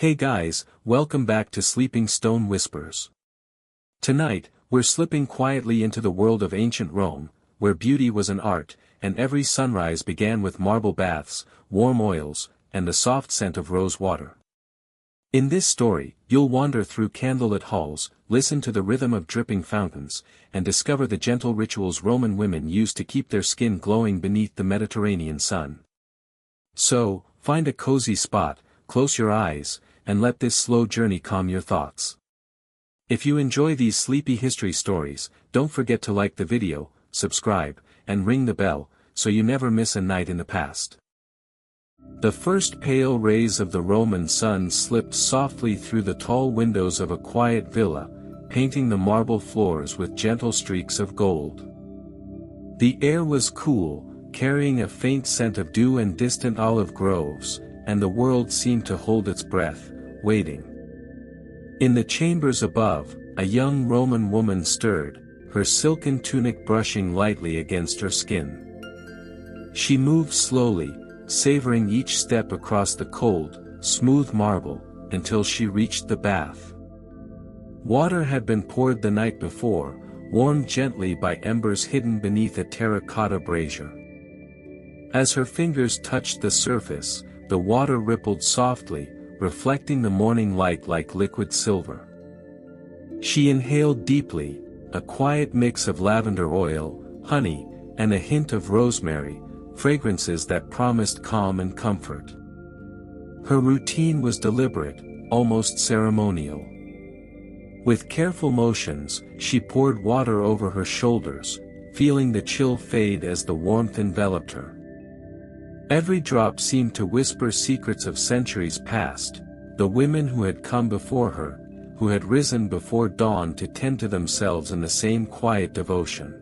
Hey guys, welcome back to Sleeping Stone Whispers. Tonight, we're slipping quietly into the world of ancient Rome, where beauty was an art, and every sunrise began with marble baths, warm oils, and the soft scent of rose water. In this story, you'll wander through candlelit halls, listen to the rhythm of dripping fountains, and discover the gentle rituals Roman women used to keep their skin glowing beneath the Mediterranean sun. So, find a cozy spot, close your eyes, and let this slow journey calm your thoughts. If you enjoy these sleepy history stories, don't forget to like the video, subscribe, and ring the bell, so you never miss a night in the past. The first pale rays of the Roman sun slipped softly through the tall windows of a quiet villa, painting the marble floors with gentle streaks of gold. The air was cool, carrying a faint scent of dew and distant olive groves, and the world seemed to hold its breath, waiting. In the chambers above, a young Roman woman stirred, her silken tunic brushing lightly against her skin. She moved slowly, savoring each step across the cold, smooth marble, until she reached the bath. Water had been poured the night before, warmed gently by embers hidden beneath a terracotta brazier. As her fingers touched the surface, the water rippled softly, reflecting the morning light like liquid silver. She inhaled deeply, a quiet mix of lavender oil, honey, and a hint of rosemary, fragrances that promised calm and comfort. Her routine was deliberate, almost ceremonial. With careful motions, she poured water over her shoulders, feeling the chill fade as the warmth enveloped her. Every drop seemed to whisper secrets of centuries past, the women who had come before her, who had risen before dawn to tend to themselves in the same quiet devotion.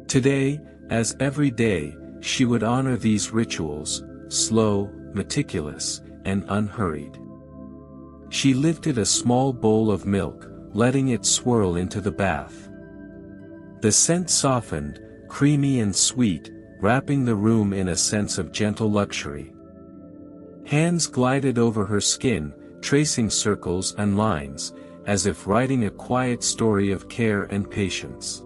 Today, as every day, she would honor these rituals, slow, meticulous, and unhurried. She lifted a small bowl of milk, letting it swirl into the bath. The scent softened, creamy and sweet, wrapping the room in a sense of gentle luxury. Hands glided over her skin, tracing circles and lines, as if writing a quiet story of care and patience.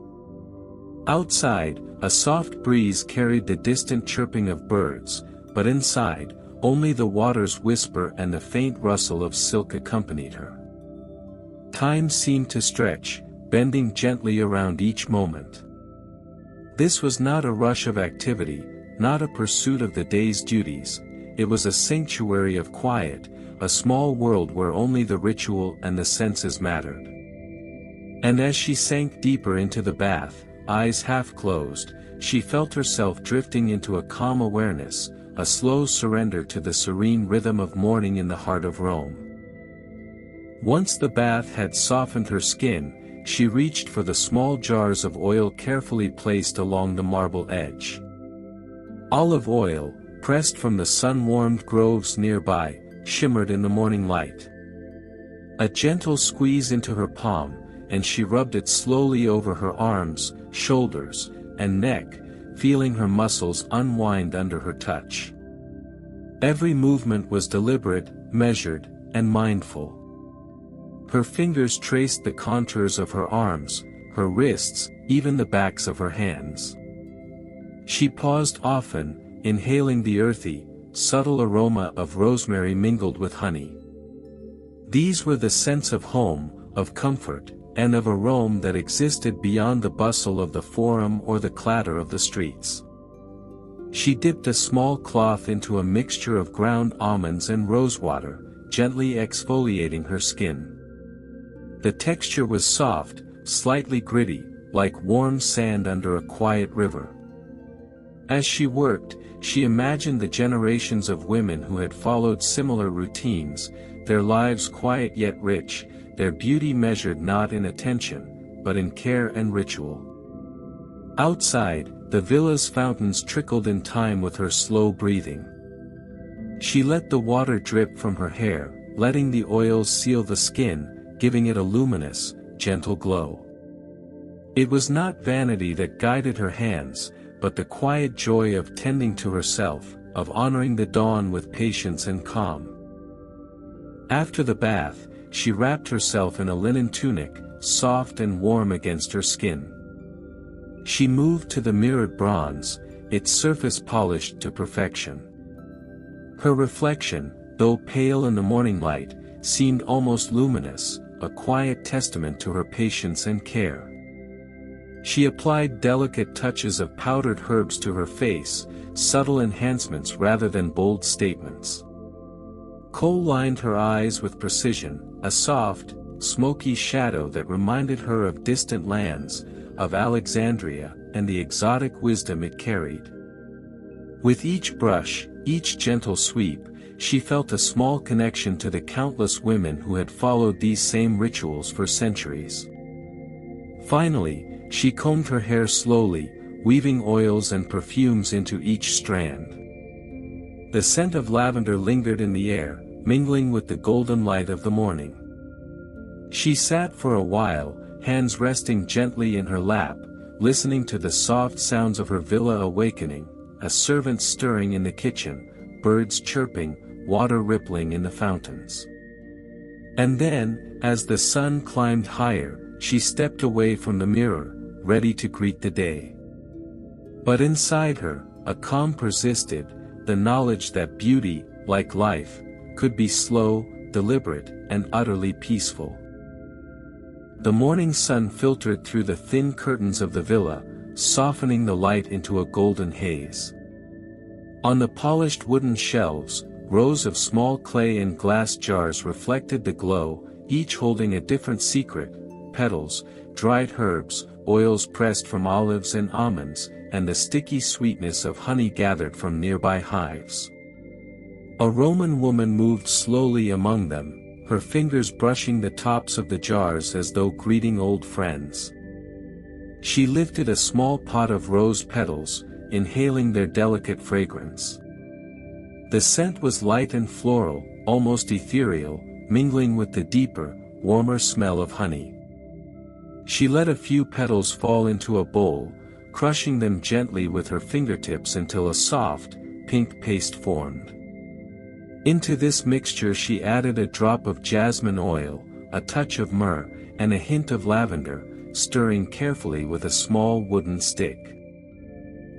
Outside, a soft breeze carried the distant chirping of birds, but inside, only the water's whisper and the faint rustle of silk accompanied her. Time seemed to stretch, bending gently around each moment. This was not a rush of activity, not a pursuit of the day's duties, it was a sanctuary of quiet, a small world where only the ritual and the senses mattered. And as she sank deeper into the bath, eyes half closed, she felt herself drifting into a calm awareness, a slow surrender to the serene rhythm of morning in the heart of Rome. Once the bath had softened her skin, she reached for the small jars of oil carefully placed along the marble edge. Olive oil, pressed from the sun-warmed groves nearby, shimmered in the morning light. A gentle squeeze into her palm, and she rubbed it slowly over her arms, shoulders, and neck, feeling her muscles unwind under her touch. Every movement was deliberate, measured, and mindful. Her fingers traced the contours of her arms, her wrists, even the backs of her hands. She paused often, inhaling the earthy, subtle aroma of rosemary mingled with honey. These were the scents of home, of comfort, and of a Rome that existed beyond the bustle of the forum or the clatter of the streets. She dipped a small cloth into a mixture of ground almonds and rosewater, gently exfoliating her skin. The texture was soft, slightly gritty, like warm sand under a quiet river. As she worked, she imagined the generations of women who had followed similar routines, their lives quiet yet rich, their beauty measured not in attention, but in care and ritual. Outside, the villa's fountains trickled in time with her slow breathing. She let the water drip from her hair, letting the oils seal the skin, giving it a luminous, gentle glow. It was not vanity that guided her hands, but the quiet joy of tending to herself, of honoring the dawn with patience and calm. After the bath, she wrapped herself in a linen tunic, soft and warm against her skin. She moved to the mirrored bronze, its surface polished to perfection. Her reflection, though pale in the morning light, seemed almost luminous, a quiet testament to her patience and care. She applied delicate touches of powdered herbs to her face, subtle enhancements rather than bold statements. Kohl lined her eyes with precision, a soft, smoky shadow that reminded her of distant lands, of Alexandria, and the exotic wisdom it carried. With each brush, each gentle sweep, she felt a small connection to the countless women who had followed these same rituals for centuries. Finally, she combed her hair slowly, weaving oils and perfumes into each strand. The scent of lavender lingered in the air, mingling with the golden light of the morning. She sat for a while, hands resting gently in her lap, listening to the soft sounds of her villa awakening, a servant stirring in the kitchen, birds chirping, water rippling in the fountains. And then, as the sun climbed higher, she stepped away from the mirror, ready to greet the day. But inside her, a calm persisted, the knowledge that beauty, like life, could be slow, deliberate, and utterly peaceful. The morning sun filtered through the thin curtains of the villa, softening the light into a golden haze. On the polished wooden shelves, rows of small clay and glass jars reflected the glow, each holding a different secret: petals, dried herbs, oils pressed from olives and almonds, and the sticky sweetness of honey gathered from nearby hives. A Roman woman moved slowly among them, her fingers brushing the tops of the jars as though greeting old friends. She lifted a small pot of rose petals, inhaling their delicate fragrance. The scent was light and floral, almost ethereal, mingling with the deeper, warmer smell of honey. She let a few petals fall into a bowl, crushing them gently with her fingertips until a soft, pink paste formed. Into this mixture she added a drop of jasmine oil, a touch of myrrh, and a hint of lavender, stirring carefully with a small wooden stick.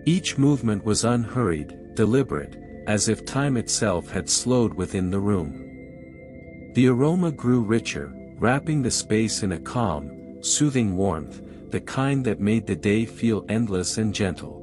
Each movement was unhurried, deliberate, as if time itself had slowed within the room. The aroma grew richer, wrapping the space in a calm, soothing warmth, the kind that made the day feel endless and gentle.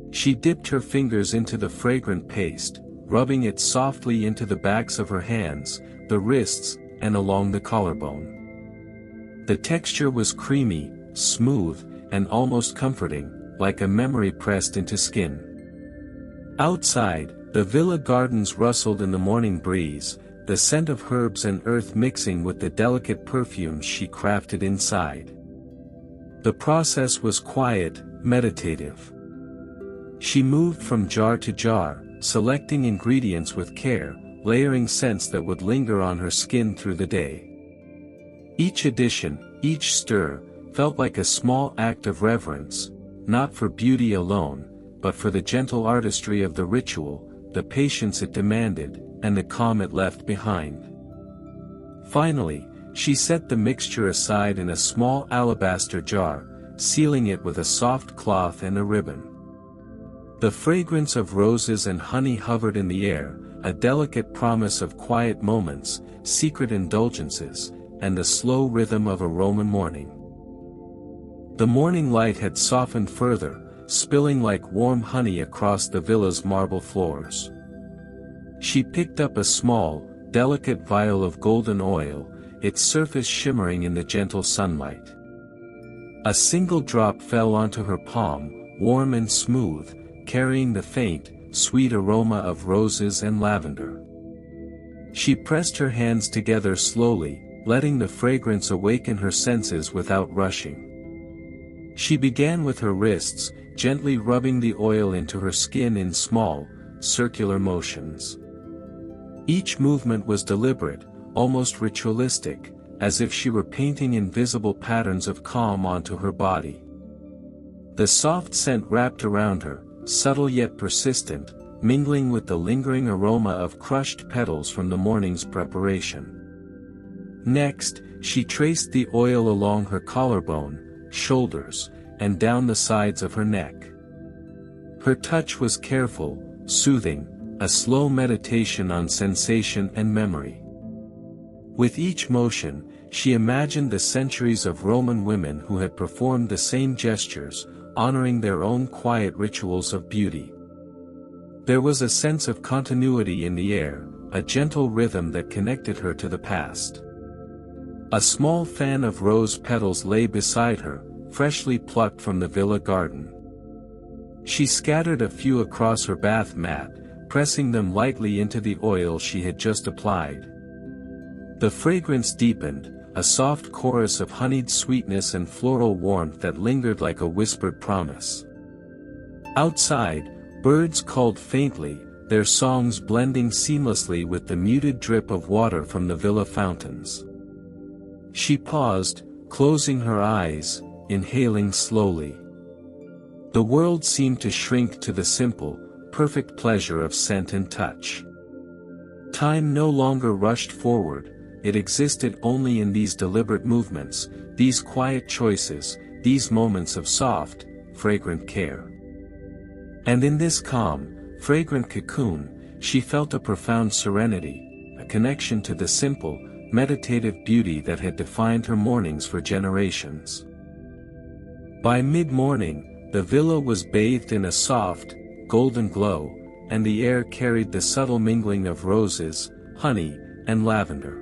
She dipped her fingers into the fragrant paste, rubbing it softly into the backs of her hands, the wrists, and along the collarbone. The texture was creamy, smooth, and almost comforting, like a memory pressed into skin. Outside, the villa gardens rustled in the morning breeze, the scent of herbs and earth mixing with the delicate perfumes she crafted inside. The process was quiet, meditative. She moved from jar to jar, selecting ingredients with care, layering scents that would linger on her skin through the day. Each addition, each stir, felt like a small act of reverence, not for beauty alone, but for the gentle artistry of the ritual, the patience it demanded, and the calm it left behind. Finally, she set the mixture aside in a small alabaster jar, sealing it with a soft cloth and a ribbon. The fragrance of roses and honey hovered in the air, a delicate promise of quiet moments, secret indulgences, and the slow rhythm of a Roman morning. The morning light had softened further, spilling like warm honey across the villa's marble floors. She picked up a small, delicate vial of golden oil, its surface shimmering in the gentle sunlight. A single drop fell onto her palm, warm and smooth, carrying the faint, sweet aroma of roses and lavender. She pressed her hands together slowly, letting the fragrance awaken her senses without rushing. She began with her wrists, gently rubbing the oil into her skin in small, circular motions. Each movement was deliberate, almost ritualistic, as if she were painting invisible patterns of calm onto her body. The soft scent wrapped around her, subtle yet persistent, mingling with the lingering aroma of crushed petals from the morning's preparation. Next, she traced the oil along her collarbone, shoulders, and down the sides of her neck. Her touch was careful, soothing, a slow meditation on sensation and memory. With each motion, she imagined the centuries of Roman women who had performed the same gestures, honoring their own quiet rituals of beauty. There was a sense of continuity in the air, a gentle rhythm that connected her to the past. A small fan of rose petals lay beside her, freshly plucked from the villa garden. She scattered a few across her bath mat, pressing them lightly into the oil she had just applied. The fragrance deepened, a soft chorus of honeyed sweetness and floral warmth that lingered like a whispered promise. Outside, birds called faintly, their songs blending seamlessly with the muted drip of water from the villa fountains. She paused, closing her eyes, inhaling slowly. The world seemed to shrink to the simple, perfect pleasure of scent and touch. Time no longer rushed forward, it existed only in these deliberate movements, these quiet choices, these moments of soft, fragrant care. And in this calm, fragrant cocoon, she felt a profound serenity, a connection to the simple, meditative beauty that had defined her mornings for generations. By mid-morning, the villa was bathed in a soft, golden glow, and the air carried the subtle mingling of roses, honey, and lavender.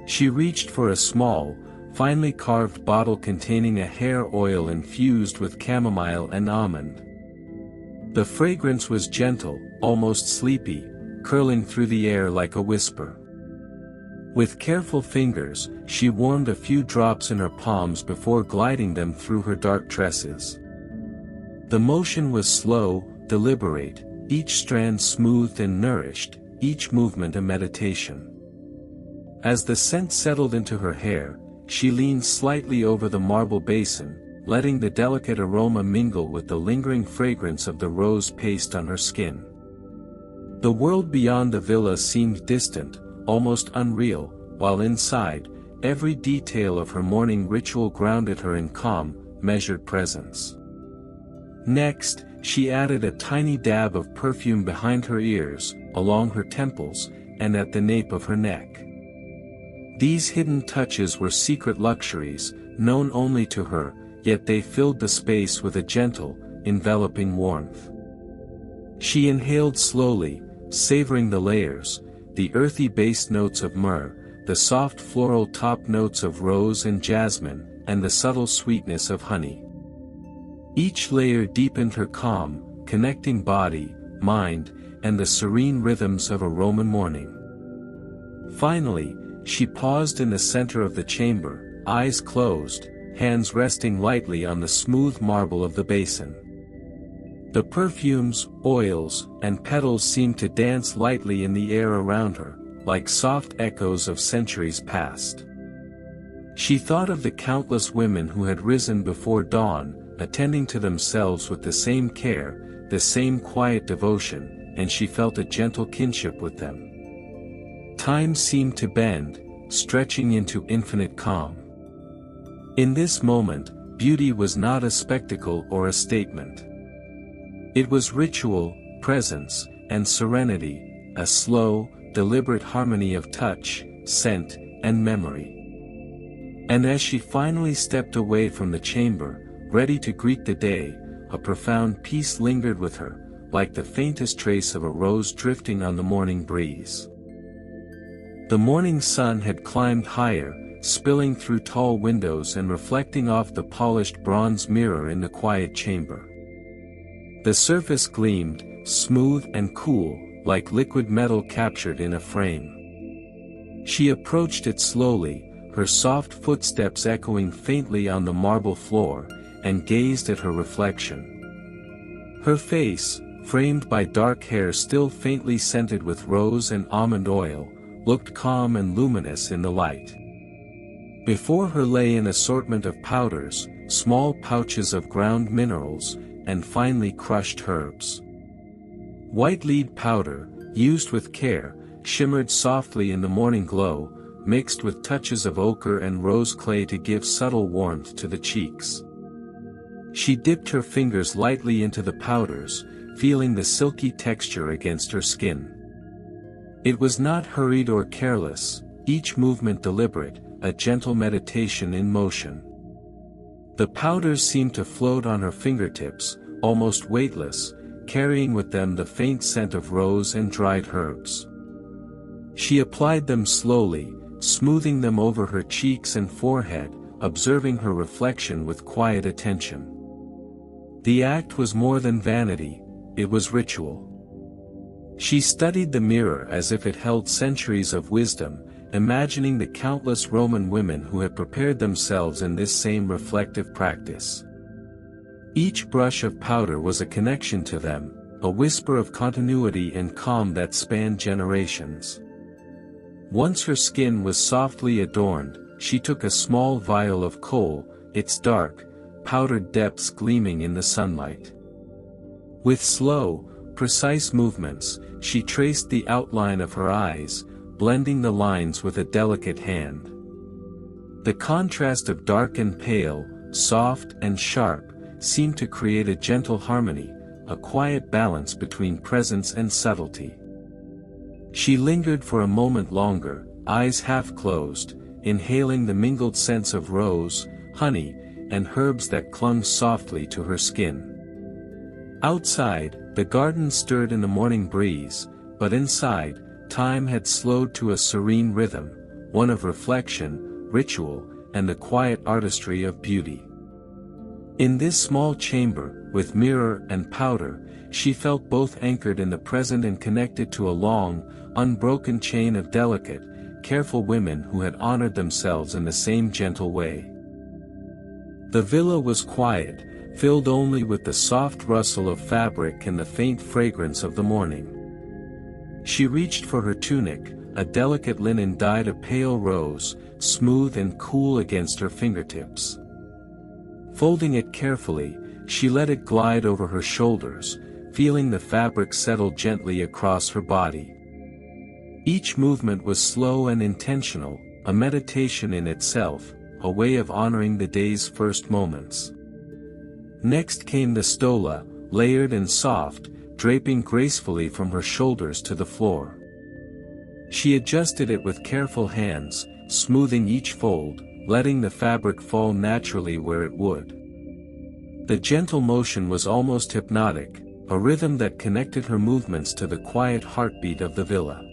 She reached for a small, finely carved bottle containing a hair oil infused with chamomile and almond. The fragrance was gentle, almost sleepy, curling through the air like a whisper. With careful fingers, she warmed a few drops in her palms before gliding them through her dark tresses. The motion was slow, deliberate, each strand smoothed and nourished, each movement a meditation. As the scent settled into her hair, she leaned slightly over the marble basin, letting the delicate aroma mingle with the lingering fragrance of the rose paste on her skin. The world beyond the villa seemed distant, almost unreal, while inside, every detail of her morning ritual grounded her in calm, measured presence. Next, she added a tiny dab of perfume behind her ears, along her temples, and at the nape of her neck. These hidden touches were secret luxuries, known only to her, yet they filled the space with a gentle, enveloping warmth. She inhaled slowly, savoring the layers, the earthy bass notes of myrrh, the soft floral top notes of rose and jasmine, and the subtle sweetness of honey. Each layer deepened her calm, connecting body, mind, and the serene rhythms of a Roman morning. Finally, she paused in the center of the chamber, eyes closed, hands resting lightly on the smooth marble of the basin. The perfumes, oils, and petals seemed to dance lightly in the air around her, like soft echoes of centuries past. She thought of the countless women who had risen before dawn, attending to themselves with the same care, the same quiet devotion, and she felt a gentle kinship with them. Time seemed to bend, stretching into infinite calm. In this moment, beauty was not a spectacle or a statement. It was ritual, presence, and serenity, a slow, deliberate harmony of touch, scent, and memory. And as she finally stepped away from the chamber, ready to greet the day, a profound peace lingered with her, like the faintest trace of a rose drifting on the morning breeze. The morning sun had climbed higher, spilling through tall windows and reflecting off the polished bronze mirror in the quiet chamber. The surface gleamed, smooth and cool, like liquid metal captured in a frame. She approached it slowly, her soft footsteps echoing faintly on the marble floor, and gazed at her reflection. Her face, framed by dark hair still faintly scented with rose and almond oil, looked calm and luminous in the light. Before her lay an assortment of powders, small pouches of ground minerals, and finely crushed herbs. White lead powder, used with care, shimmered softly in the morning glow, mixed with touches of ochre and rose clay to give subtle warmth to the cheeks. She dipped her fingers lightly into the powders, feeling the silky texture against her skin. It was not hurried or careless, each movement deliberate, a gentle meditation in motion. The powders seemed to float on her fingertips, almost weightless, carrying with them the faint scent of rose and dried herbs. She applied them slowly, smoothing them over her cheeks and forehead, observing her reflection with quiet attention. The act was more than vanity, it was ritual. She studied the mirror as if it held centuries of wisdom, imagining the countless Roman women who had prepared themselves in this same reflective practice. Each brush of powder was a connection to them, a whisper of continuity and calm that spanned generations. Once her skin was softly adorned, she took a small vial of kohl, its dark, powdered depths gleaming in the sunlight. With slow, precise movements, she traced the outline of her eyes, blending the lines with a delicate hand. The contrast of dark and pale, soft and sharp, seemed to create a gentle harmony, a quiet balance between presence and subtlety. She lingered for a moment longer, eyes half closed, inhaling the mingled scents of rose, honey, and herbs that clung softly to her skin. Outside, the garden stirred in the morning breeze, but inside, time had slowed to a serene rhythm, one of reflection, ritual, and the quiet artistry of beauty. In this small chamber, with mirror and powder, she felt both anchored in the present and connected to a long, unbroken chain of delicate, careful women who had honored themselves in the same gentle way. The villa was quiet, filled only with the soft rustle of fabric and the faint fragrance of the morning. She reached for her tunic, a delicate linen dyed a pale rose, smooth and cool against her fingertips. Folding it carefully, she let it glide over her shoulders, feeling the fabric settle gently across her body. Each movement was slow and intentional, a meditation in itself, a way of honoring the day's first moments. Next came the stola, layered and soft, draping gracefully from her shoulders to the floor. She adjusted it with careful hands, smoothing each fold, letting the fabric fall naturally where it would. The gentle motion was almost hypnotic, a rhythm that connected her movements to the quiet heartbeat of the villa.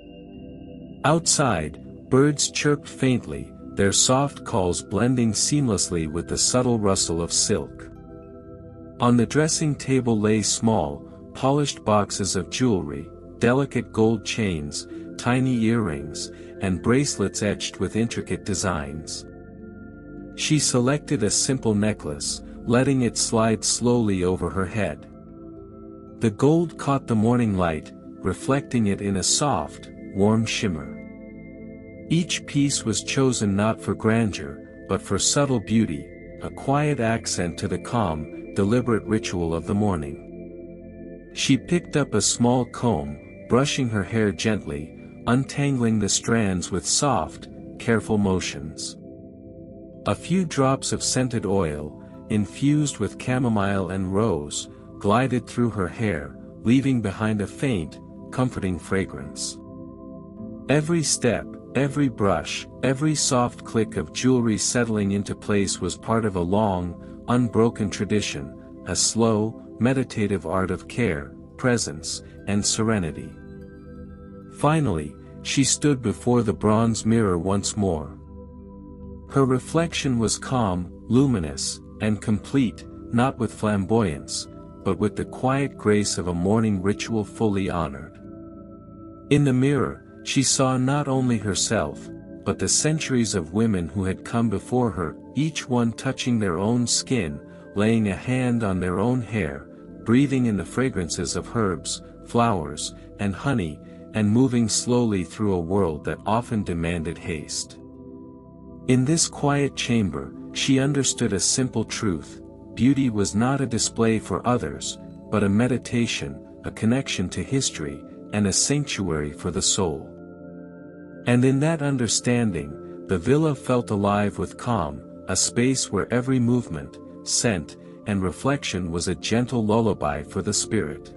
Outside, birds chirped faintly, their soft calls blending seamlessly with the subtle rustle of silk. On the dressing table lay small, polished boxes of jewelry, delicate gold chains, tiny earrings, and bracelets etched with intricate designs. She selected a simple necklace, letting it slide slowly over her head. The gold caught the morning light, reflecting it in a soft, warm shimmer. Each piece was chosen not for grandeur, but for subtle beauty, a quiet accent to the calm, deliberate ritual of the morning. She picked up a small comb, brushing her hair gently, untangling the strands with soft, careful motions. A few drops of scented oil, infused with chamomile and rose, glided through her hair, leaving behind a faint, comforting fragrance. Every step, every brush, every soft click of jewelry settling into place was part of a long, unbroken tradition, a slow, meditative art of care, presence, and serenity. Finally, she stood before the bronze mirror once more. Her reflection was calm, luminous, and complete, not with flamboyance, but with the quiet grace of a morning ritual fully honored. In the mirror, she saw not only herself, but the centuries of women who had come before her, each one touching their own skin, laying a hand on their own hair, breathing in the fragrances of herbs, flowers, and honey, and moving slowly through a world that often demanded haste. In this quiet chamber, she understood a simple truth: beauty was not a display for others, but a meditation, a connection to history, and a sanctuary for the soul. And in that understanding, the villa felt alive with calm, a space where every movement, scent, and reflection was a gentle lullaby for the spirit.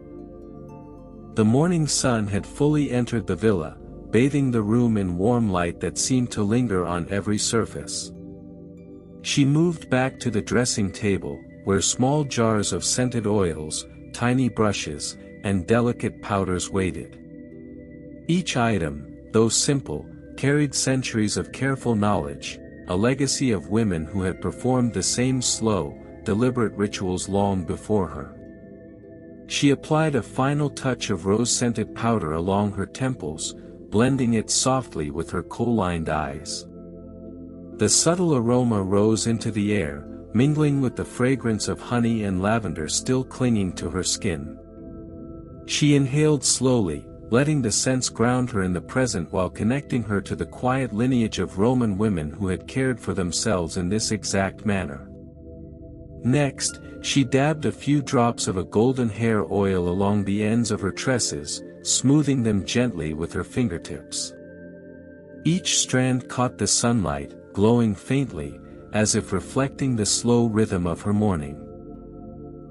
The morning sun had fully entered the villa, bathing the room in warm light that seemed to linger on every surface. She moved back to the dressing table, where small jars of scented oils, tiny brushes, and delicate powders waited. Each item, though simple, carried centuries of careful knowledge, a legacy of women who had performed the same slow, deliberate rituals long before her. She applied a final touch of rose-scented powder along her temples, blending it softly with her kohl-lined eyes. The subtle aroma rose into the air, mingling with the fragrance of honey and lavender still clinging to her skin. She inhaled slowly, letting the scents ground her in the present while connecting her to the quiet lineage of Roman women who had cared for themselves in this exact manner. Next, she dabbed a few drops of a golden hair oil along the ends of her tresses, smoothing them gently with her fingertips. Each strand caught the sunlight, glowing faintly, as if reflecting the slow rhythm of her morning.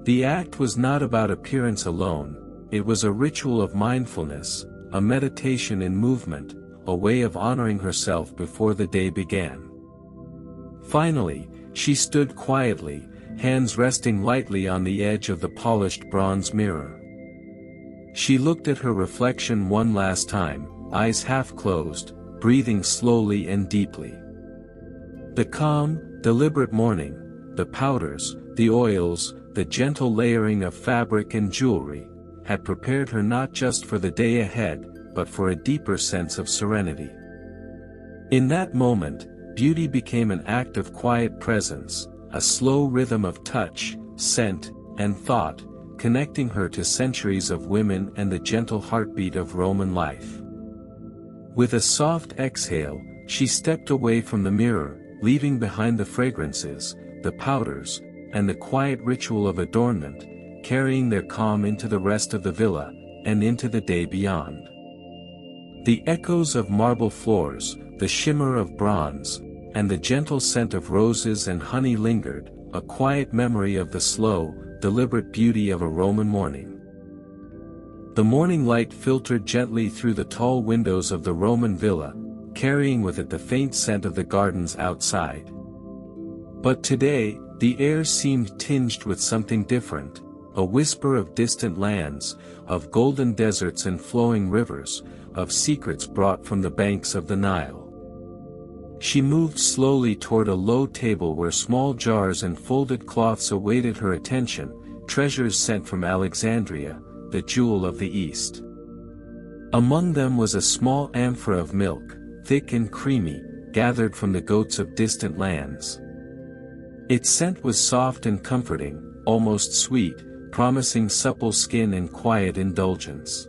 The act was not about appearance alone, it was a ritual of mindfulness, a meditation in movement, a way of honoring herself before the day began. Finally, she stood quietly, hands resting lightly on the edge of the polished bronze mirror. She looked at her reflection one last time, eyes half closed, breathing slowly and deeply. The calm, deliberate morning, the powders, the oils, the gentle layering of fabric and jewelry, had prepared her not just for the day ahead, but for a deeper sense of serenity. In that moment, beauty became an act of quiet presence, a slow rhythm of touch, scent, and thought, connecting her to centuries of women and the gentle heartbeat of Roman life. With a soft exhale, she stepped away from the mirror, leaving behind the fragrances, the powders, and the quiet ritual of adornment, carrying their calm into the rest of the villa, and into the day beyond. The echoes of marble floors, the shimmer of bronze, and the gentle scent of roses and honey lingered, a quiet memory of the slow, deliberate beauty of a Roman morning. The morning light filtered gently through the tall windows of the Roman villa, carrying with it the faint scent of the gardens outside. But today, the air seemed tinged with something different, a whisper of distant lands, of golden deserts and flowing rivers, of secrets brought from the banks of the Nile. She moved slowly toward a low table where small jars and folded cloths awaited her attention, treasures sent from Alexandria, the jewel of the East. Among them was a small amphora of milk, thick and creamy, gathered from the goats of distant lands. Its scent was soft and comforting, almost sweet, promising supple skin and quiet indulgence.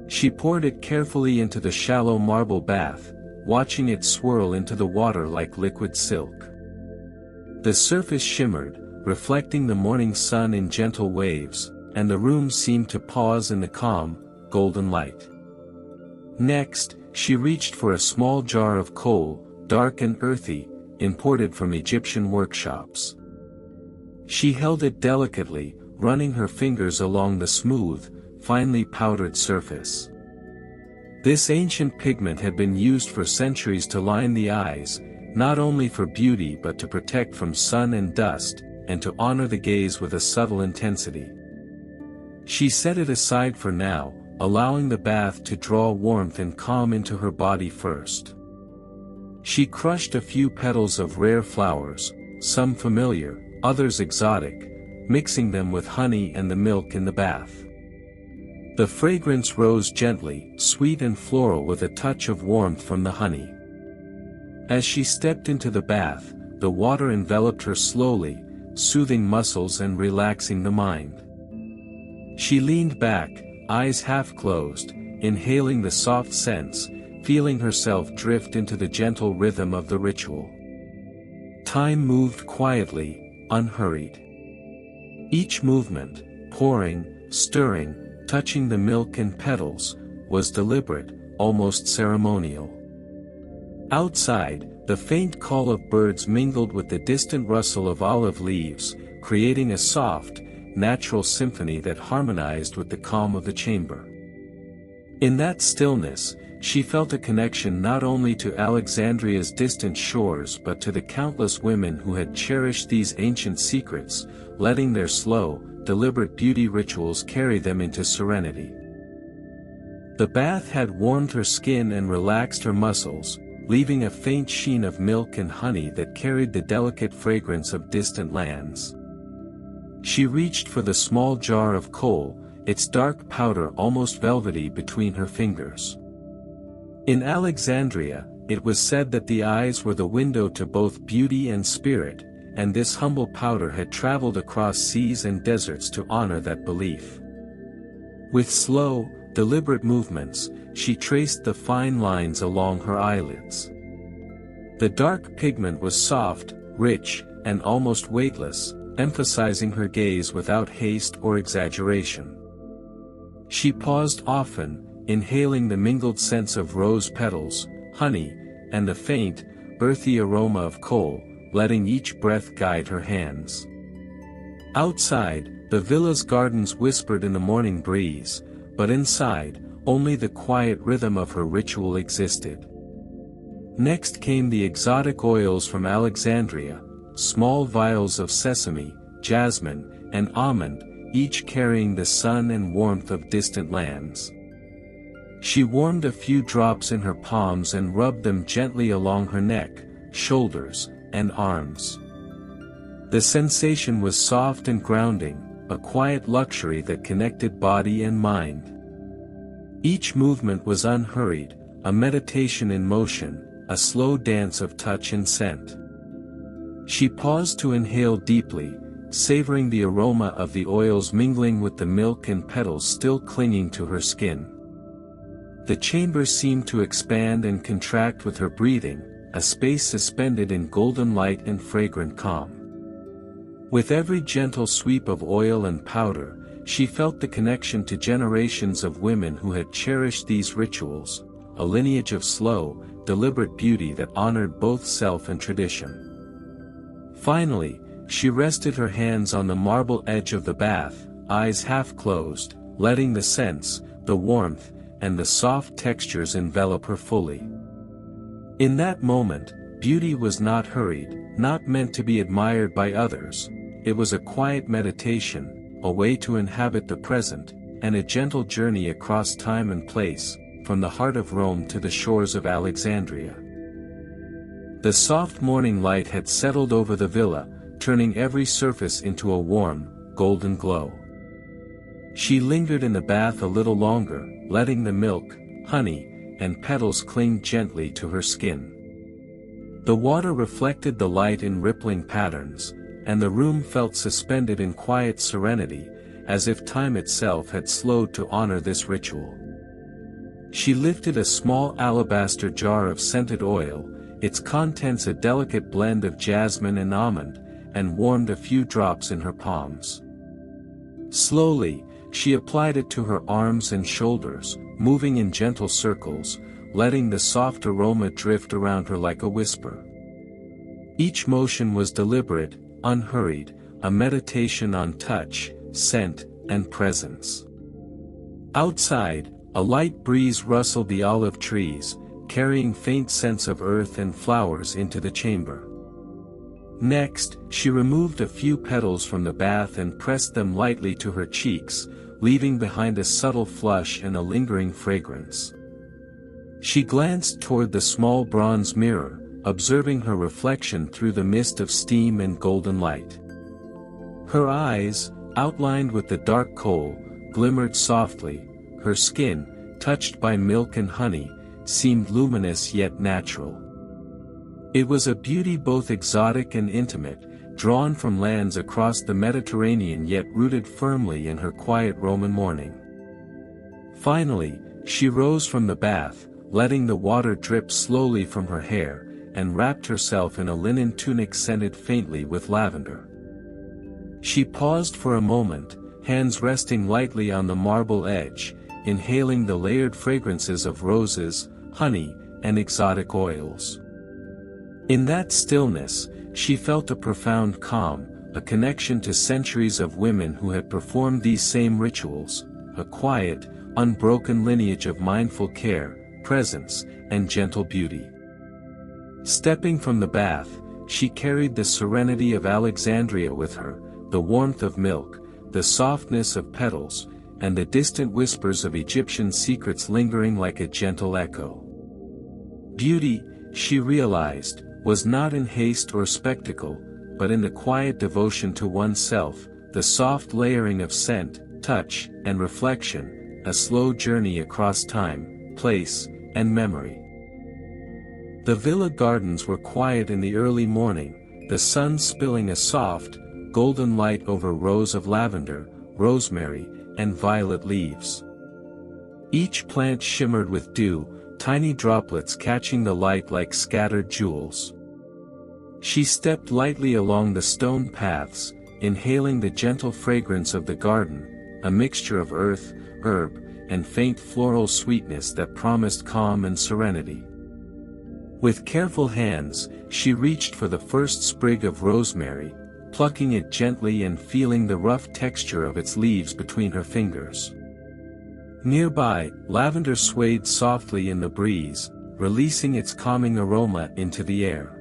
She poured it carefully into the shallow marble bath, watching it swirl into the water like liquid silk. The surface shimmered, reflecting the morning sun in gentle waves, and the room seemed to pause in the calm, golden light. Next, she reached for a small jar of kohl, dark and earthy, imported from Egyptian workshops. She held it delicately, running her fingers along the smooth, finely powdered surface. This ancient pigment had been used for centuries to line the eyes, not only for beauty but to protect from sun and dust, and to honor the gaze with a subtle intensity. She set it aside for now, allowing the bath to draw warmth and calm into her body first. She crushed a few petals of rare flowers, some familiar, others exotic, mixing them with honey and the milk in the bath. The fragrance rose gently, sweet and floral with a touch of warmth from the honey. As she stepped into the bath, the water enveloped her slowly, soothing muscles and relaxing the mind. She leaned back, eyes half closed, inhaling the soft scents, feeling herself drift into the gentle rhythm of the ritual. Time moved quietly, unhurried. Each movement, pouring, stirring, touching the milk and petals, was deliberate, almost ceremonial. Outside, the faint call of birds mingled with the distant rustle of olive leaves, creating a soft, natural symphony that harmonized with the calm of the chamber. In that stillness, she felt a connection not only to Alexandria's distant shores but to the countless women who had cherished these ancient secrets, letting their slow, deliberate beauty rituals carry them into serenity. The bath had warmed her skin and relaxed her muscles, leaving a faint sheen of milk and honey that carried the delicate fragrance of distant lands. She reached for the small jar of kohl, its dark powder almost velvety between her fingers. In Alexandria, it was said that the eyes were the window to both beauty and spirit, and this humble powder had traveled across seas and deserts to honor that belief. With slow, deliberate movements, she traced the fine lines along her eyelids. The dark pigment was soft, rich, and almost weightless, emphasizing her gaze without haste or exaggeration. She paused often, inhaling the mingled scents of rose petals, honey, and the faint, earthy aroma of kohl, letting each breath guide her hands. Outside, the villa's gardens whispered in the morning breeze, but inside, only the quiet rhythm of her ritual existed. Next came the exotic oils from Alexandria, small vials of sesame, jasmine, and almond, each carrying the sun and warmth of distant lands. She warmed a few drops in her palms and rubbed them gently along her neck, shoulders, and arms. The sensation was soft and grounding, a quiet luxury that connected body and mind. Each movement was unhurried, a meditation in motion, a slow dance of touch and scent. She paused to inhale deeply, savoring the aroma of the oils mingling with the milk and petals still clinging to her skin. The chamber seemed to expand and contract with her breathing, a space suspended in golden light and fragrant calm. With every gentle sweep of oil and powder, she felt the connection to generations of women who had cherished these rituals, a lineage of slow, deliberate beauty that honored both self and tradition. Finally, she rested her hands on the marble edge of the bath, eyes half closed, letting the scents, the warmth, and the soft textures envelop her fully. In that moment, beauty was not hurried, not meant to be admired by others. It was a quiet meditation, a way to inhabit the present, and a gentle journey across time and place, from the heart of Rome to the shores of Alexandria. The soft morning light had settled over the villa, turning every surface into a warm, golden glow. She lingered in the bath a little longer, letting the milk, honey, and petals cling gently to her skin. The water reflected the light in rippling patterns, and the room felt suspended in quiet serenity, as if time itself had slowed to honor this ritual. She lifted a small alabaster jar of scented oil, its contents a delicate blend of jasmine and almond, and warmed a few drops in her palms. Slowly, she applied it to her arms and shoulders, moving in gentle circles, letting the soft aroma drift around her like a whisper. Each motion was deliberate, unhurried, a meditation on touch, scent, and presence. Outside, a light breeze rustled the olive trees, carrying faint scents of earth and flowers into the chamber. Next, she removed a few petals from the bath and pressed them lightly to her cheeks, leaving behind a subtle flush and a lingering fragrance. She glanced toward the small bronze mirror, observing her reflection through the mist of steam and golden light. Her eyes, outlined with the dark kohl, glimmered softly, her skin, touched by milk and honey, seemed luminous yet natural. It was a beauty both exotic and intimate, drawn from lands across the Mediterranean yet rooted firmly in her quiet Roman morning. Finally, she rose from the bath, letting the water drip slowly from her hair, and wrapped herself in a linen tunic scented faintly with lavender. She paused for a moment, hands resting lightly on the marble edge, inhaling the layered fragrances of roses, honey, and exotic oils. In that stillness, she felt a profound calm, a connection to centuries of women who had performed these same rituals, a quiet, unbroken lineage of mindful care, presence, and gentle beauty. Stepping from the bath, she carried the serenity of Alexandria with her, the warmth of milk, the softness of petals, and the distant whispers of Egyptian secrets lingering like a gentle echo. Beauty, she realized, was not in haste or spectacle, but in the quiet devotion to oneself, the soft layering of scent, touch, and reflection, a slow journey across time, place, and memory. The villa gardens were quiet in the early morning, the sun spilling a soft, golden light over rows of lavender, rosemary, and violet leaves. Each plant shimmered with dew, tiny droplets catching the light like scattered jewels. She stepped lightly along the stone paths, inhaling the gentle fragrance of the garden, a mixture of earth, herb, and faint floral sweetness that promised calm and serenity. With careful hands, she reached for the first sprig of rosemary, plucking it gently and feeling the rough texture of its leaves between her fingers. Nearby, lavender swayed softly in the breeze, releasing its calming aroma into the air.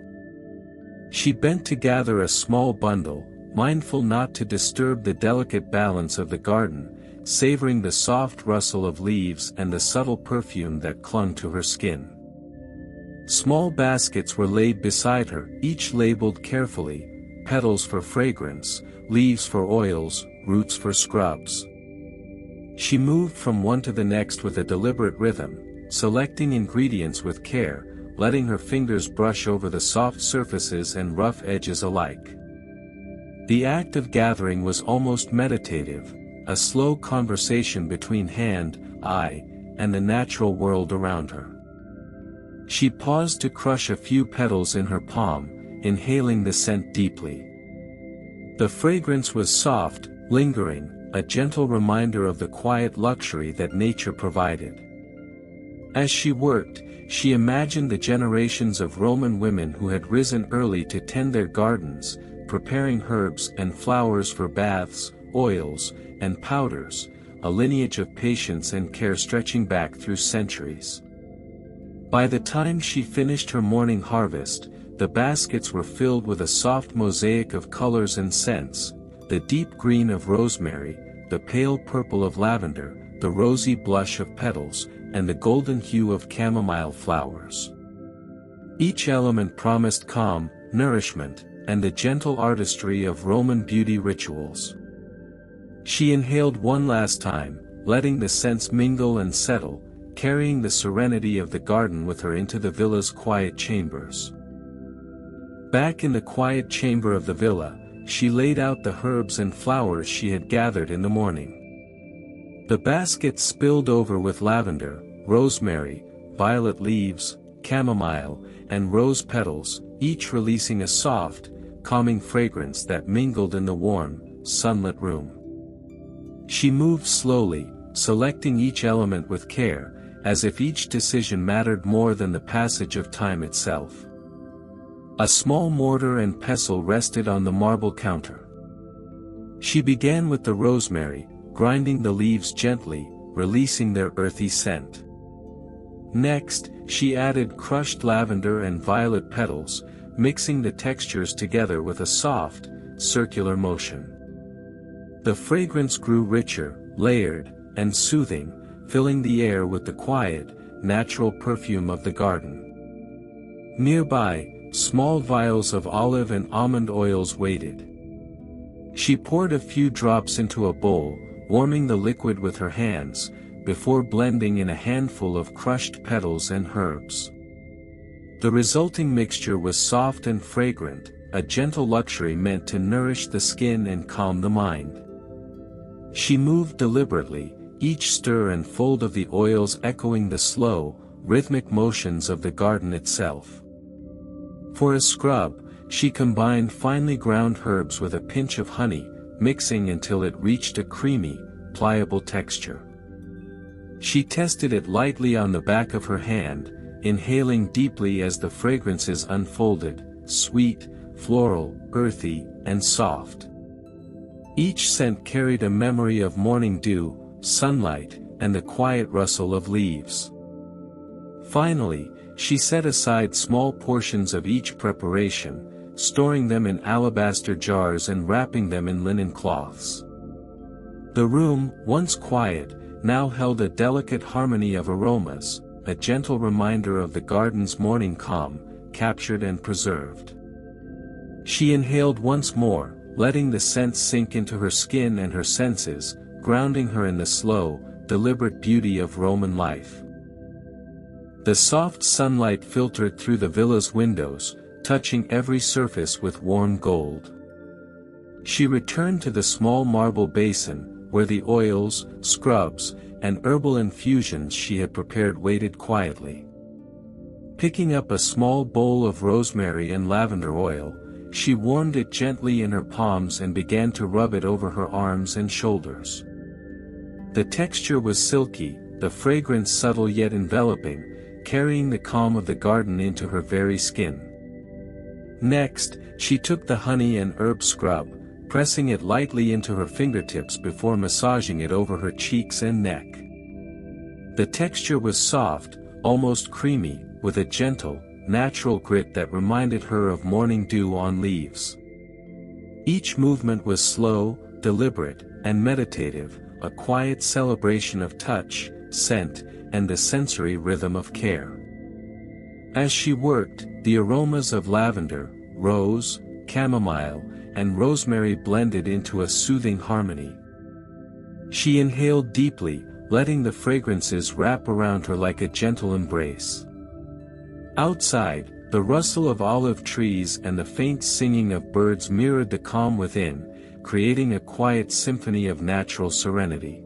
She bent to gather a small bundle, mindful not to disturb the delicate balance of the garden, savoring the soft rustle of leaves and the subtle perfume that clung to her skin. Small baskets were laid beside her, each labeled carefully, petals for fragrance, leaves for oils, roots for scrubs. She moved from one to the next with a deliberate rhythm, selecting ingredients with care, letting her fingers brush over the soft surfaces and rough edges alike. The act of gathering was almost meditative, a slow conversation between hand, eye, and the natural world around her. She paused to crush a few petals in her palm, inhaling the scent deeply. The fragrance was soft, lingering, a gentle reminder of the quiet luxury that nature provided. As she worked, she imagined the generations of Roman women who had risen early to tend their gardens, preparing herbs and flowers for baths, oils, and powders, a lineage of patience and care stretching back through centuries. By the time she finished her morning harvest, the baskets were filled with a soft mosaic of colors and scents, the deep green of rosemary, the pale purple of lavender, the rosy blush of petals, and the golden hue of chamomile flowers. Each element promised calm, nourishment, and the gentle artistry of Roman beauty rituals. She inhaled one last time, letting the scents mingle and settle, carrying the serenity of the garden with her into the villa's quiet chambers. Back in the quiet chamber of the villa, she laid out the herbs and flowers she had gathered in the morning. The baskets spilled over with lavender, rosemary, violet leaves, chamomile, and rose petals, each releasing a soft, calming fragrance that mingled in the warm, sunlit room. She moved slowly, selecting each element with care, as if each decision mattered more than the passage of time itself. A small mortar and pestle rested on the marble counter. She began with the rosemary, grinding the leaves gently, releasing their earthy scent. Next, she added crushed lavender and violet petals, mixing the textures together with a soft, circular motion. The fragrance grew richer, layered, and soothing, filling the air with the quiet, natural perfume of the garden. Nearby, small vials of olive and almond oils waited. She poured a few drops into a bowl, warming the liquid with her hands, before blending in a handful of crushed petals and herbs. The resulting mixture was soft and fragrant, a gentle luxury meant to nourish the skin and calm the mind. She moved deliberately, each stir and fold of the oils echoing the slow, rhythmic motions of the garden itself. For a scrub, she combined finely ground herbs with a pinch of honey, mixing until it reached a creamy, pliable texture. She tested it lightly on the back of her hand, inhaling deeply as the fragrances unfolded, sweet, floral, earthy, and soft. Each scent carried a memory of morning dew, sunlight, and the quiet rustle of leaves. Finally, she set aside small portions of each preparation, storing them in alabaster jars and wrapping them in linen cloths. The room, once quiet, now held a delicate harmony of aromas, a gentle reminder of the garden's morning calm, captured and preserved. She inhaled once more, letting the scent sink into her skin and her senses, grounding her in the slow, deliberate beauty of Roman life. The soft sunlight filtered through the villa's windows, touching every surface with warm gold. She returned to the small marble basin, where the oils, scrubs, and herbal infusions she had prepared waited quietly. Picking up a small bowl of rosemary and lavender oil, she warmed it gently in her palms and began to rub it over her arms and shoulders. The texture was silky, the fragrance subtle yet enveloping, carrying the calm of the garden into her very skin. Next, she took the honey and herb scrub, pressing it lightly into her fingertips before massaging it over her cheeks and neck. The texture was soft, almost creamy, with a gentle, natural grit that reminded her of morning dew on leaves. Each movement was slow, deliberate, and meditative, a quiet celebration of touch, scent, and the sensory rhythm of care. As she worked, the aromas of lavender, rose, chamomile, and rosemary blended into a soothing harmony. She inhaled deeply, letting the fragrances wrap around her like a gentle embrace. Outside, the rustle of olive trees and the faint singing of birds mirrored the calm within, creating a quiet symphony of natural serenity.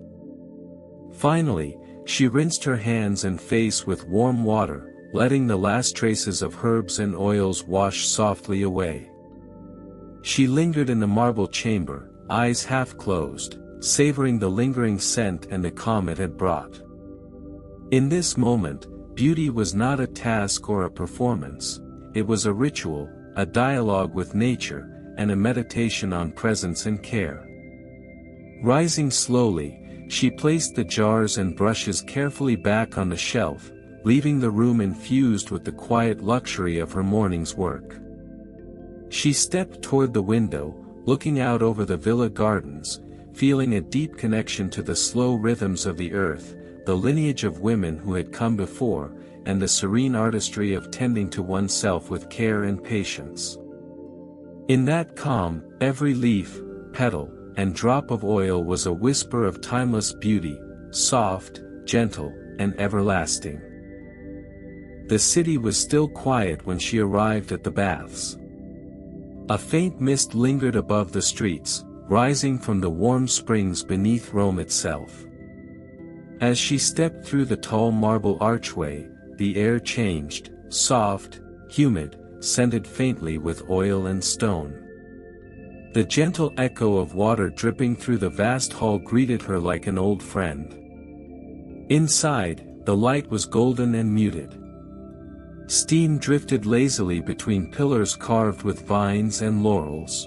Finally, she rinsed her hands and face with warm water, letting the last traces of herbs and oils wash softly away. She lingered in the marble chamber, eyes half closed, savoring the lingering scent and the calm it had brought. In this moment, beauty was not a task or a performance, it was a ritual, a dialogue with nature, and a meditation on presence and care. Rising slowly, she placed the jars and brushes carefully back on the shelf, leaving the room infused with the quiet luxury of her morning's work. She stepped toward the window, looking out over the villa gardens, feeling a deep connection to the slow rhythms of the earth, the lineage of women who had come before, and the serene artistry of tending to oneself with care and patience. In that calm, every leaf, petal, and drop of oil was a whisper of timeless beauty, soft, gentle, and everlasting. The city was still quiet when she arrived at the baths. A faint mist lingered above the streets, rising from the warm springs beneath Rome itself. As she stepped through the tall marble archway, the air changed, soft, humid, scented faintly with oil and stone. The gentle echo of water dripping through the vast hall greeted her like an old friend. Inside, the light was golden and muted. Steam drifted lazily between pillars carved with vines and laurels.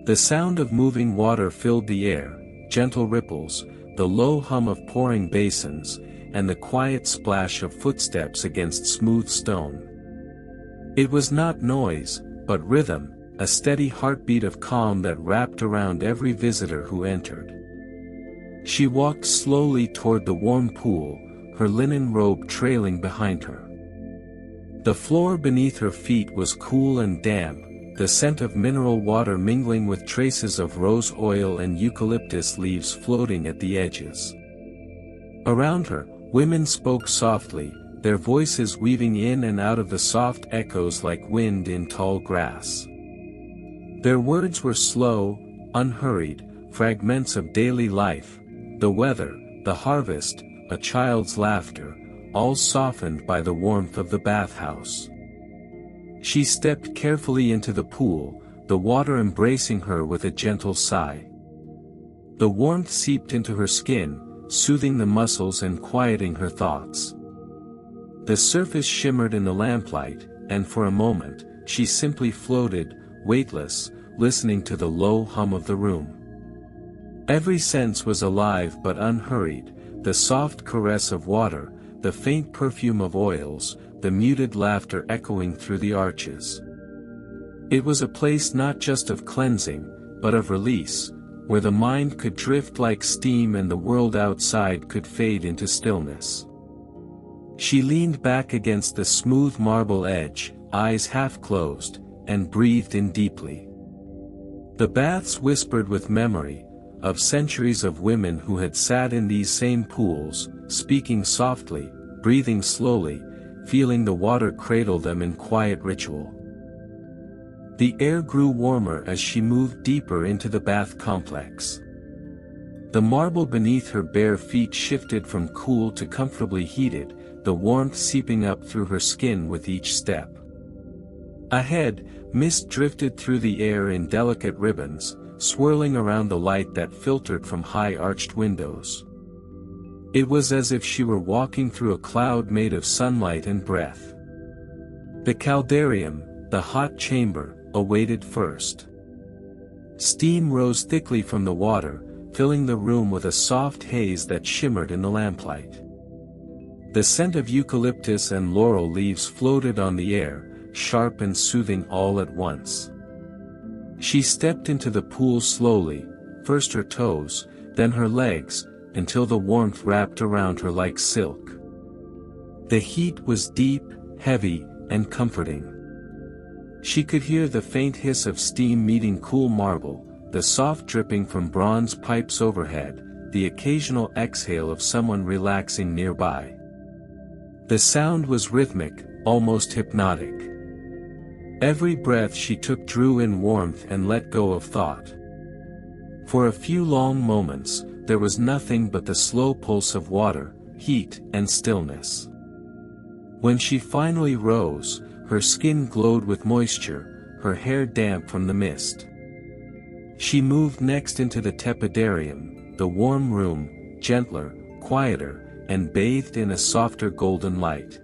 The sound of moving water filled the air, gentle ripples, the low hum of pouring basins, and the quiet splash of footsteps against smooth stone. It was not noise, but rhythm, a steady heartbeat of calm that wrapped around every visitor who entered. She walked slowly toward the warm pool, her linen robe trailing behind her. The floor beneath her feet was cool and damp, the scent of mineral water mingling with traces of rose oil and eucalyptus leaves floating at the edges. Around her, women spoke softly, their voices weaving in and out of the soft echoes like wind in tall grass. Their words were slow, unhurried, fragments of daily life, the weather, the harvest, a child's laughter, all softened by the warmth of the bathhouse. She stepped carefully into the pool, the water embracing her with a gentle sigh. The warmth seeped into her skin, soothing the muscles and quieting her thoughts. The surface shimmered in the lamplight, and for a moment, she simply floated, weightless, listening to the low hum of the room. Every sense was alive but unhurried, the soft caress of water, the faint perfume of oils, the muted laughter echoing through the arches. It was a place not just of cleansing, but of release, where the mind could drift like steam and the world outside could fade into stillness. She leaned back against the smooth marble edge, eyes half closed, and breathed in deeply. The baths whispered with memory, of centuries of women who had sat in these same pools, speaking softly, breathing slowly, feeling the water cradle them in quiet ritual. The air grew warmer as she moved deeper into the bath complex. The marble beneath her bare feet shifted from cool to comfortably heated, the warmth seeping up through her skin with each step. Ahead, mist drifted through the air in delicate ribbons, swirling around the light that filtered from high-arched windows. It was as if she were walking through a cloud made of sunlight and breath. The caldarium, the hot chamber, awaited first. Steam rose thickly from the water, filling the room with a soft haze that shimmered in the lamplight. The scent of eucalyptus and laurel leaves floated on the air, sharp and soothing all at once. She stepped into the pool slowly, first her toes, then her legs, until the warmth wrapped around her like silk. The heat was deep, heavy, and comforting. She could hear the faint hiss of steam meeting cool marble, the soft dripping from bronze pipes overhead, the occasional exhale of someone relaxing nearby. The sound was rhythmic, almost hypnotic. Every breath she took drew in warmth and let go of thought. For a few long moments, there was nothing but the slow pulse of water, heat, and stillness. When she finally rose, her skin glowed with moisture, her hair damp from the mist. She moved next into the tepidarium, the warm room, gentler, quieter, and bathed in a softer golden light.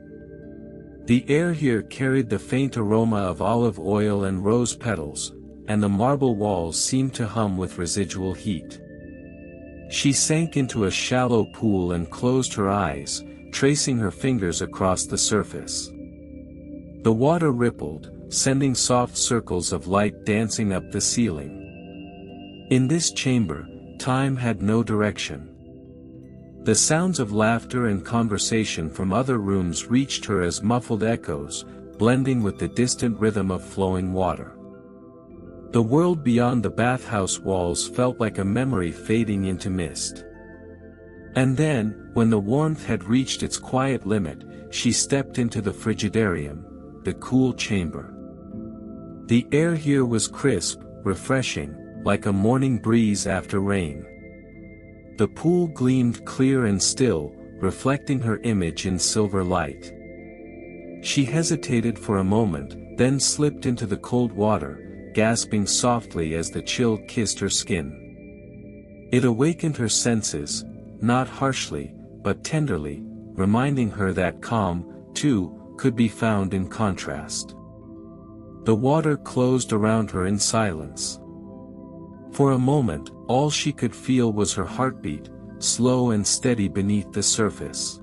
The air here carried the faint aroma of olive oil and rose petals, and the marble walls seemed to hum with residual heat. She sank into a shallow pool and closed her eyes, tracing her fingers across the surface. The water rippled, sending soft circles of light dancing up the ceiling. In this chamber, time had no direction. The sounds of laughter and conversation from other rooms reached her as muffled echoes, blending with the distant rhythm of flowing water. The world beyond the bathhouse walls felt like a memory fading into mist. And then, when the warmth had reached its quiet limit, she stepped into the frigidarium, the cool chamber. The air here was crisp, refreshing, like a morning breeze after rain. The pool gleamed clear and still, reflecting her image in silver light. She hesitated for a moment, then slipped into the cold water, gasping softly as the chill kissed her skin. It awakened her senses, not harshly, but tenderly, reminding her that calm, too, could be found in contrast. The water closed around her in silence. For a moment, all she could feel was her heartbeat, slow and steady beneath the surface.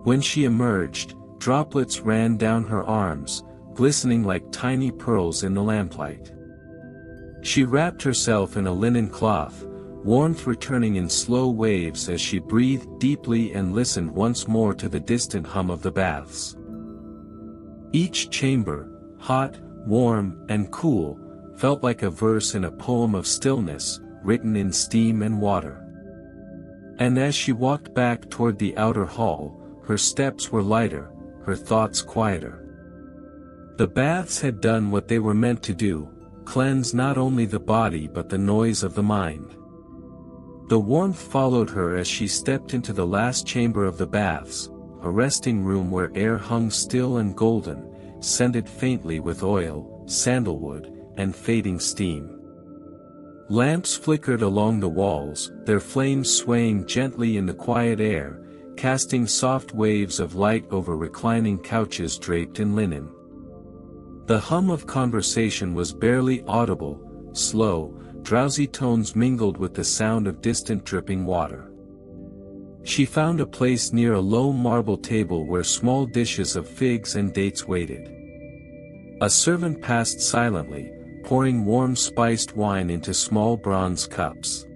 When she emerged, droplets ran down her arms, glistening like tiny pearls in the lamplight. She wrapped herself in a linen cloth, warmth returning in slow waves as she breathed deeply and listened once more to the distant hum of the baths. Each chamber, hot, warm, and cool, felt like a verse in a poem of stillness, written in steam and water. And as she walked back toward the outer hall, her steps were lighter, her thoughts quieter. The baths had done what they were meant to do, cleanse not only the body but the noise of the mind. The warmth followed her as she stepped into the last chamber of the baths, a resting room where air hung still and golden, scented faintly with oil, sandalwood, and fading steam. Lamps flickered along the walls, their flames swaying gently in the quiet air, casting soft waves of light over reclining couches draped in linen. The hum of conversation was barely audible, slow, drowsy tones mingled with the sound of distant dripping water. She found a place near a low marble table where small dishes of figs and dates waited. A servant passed silently, pouring warm spiced wine into small bronze cups.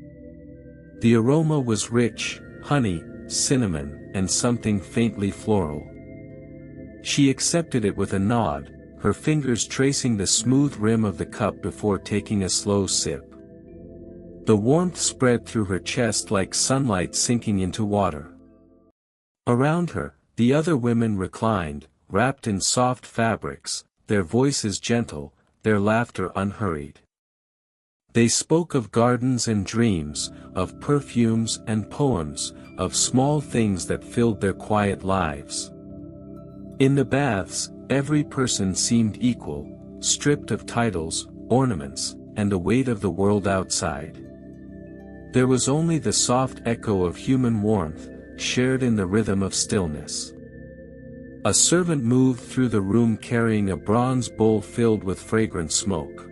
The aroma was rich, honey, cinnamon, and something faintly floral. She accepted it with a nod, her fingers tracing the smooth rim of the cup before taking a slow sip. The warmth spread through her chest like sunlight sinking into water. Around her, the other women reclined, wrapped in soft fabrics, their voices gentle, their laughter unhurried. They spoke of gardens and dreams, of perfumes and poems, of small things that filled their quiet lives. In the baths, every person seemed equal, stripped of titles, ornaments, and the weight of the world outside. There was only the soft echo of human warmth, shared in the rhythm of stillness. A servant moved through the room carrying a bronze bowl filled with fragrant smoke.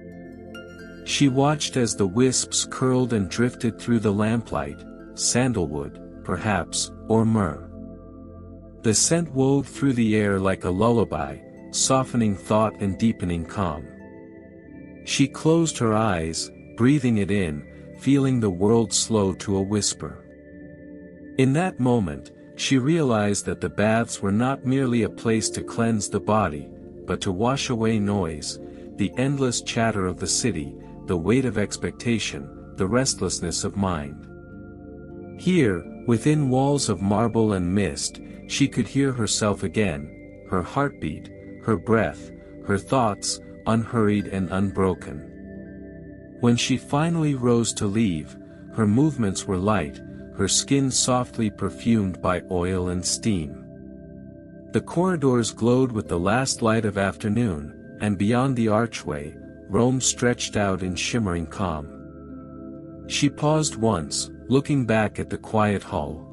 She watched as the wisps curled and drifted through the lamplight, sandalwood, perhaps, or myrrh. The scent wove through the air like a lullaby, softening thought and deepening calm. She closed her eyes, breathing it in, feeling the world slow to a whisper. In that moment, she realized that the baths were not merely a place to cleanse the body, but to wash away noise, the endless chatter of the city, the weight of expectation, the restlessness of mind. Here, within walls of marble and mist, she could hear herself again, her heartbeat, her breath, her thoughts, unhurried and unbroken. When she finally rose to leave, her movements were light, her skin softly perfumed by oil and steam. The corridors glowed with the last light of afternoon, and beyond the archway, Rome stretched out in shimmering calm. She paused once, looking back at the quiet hall.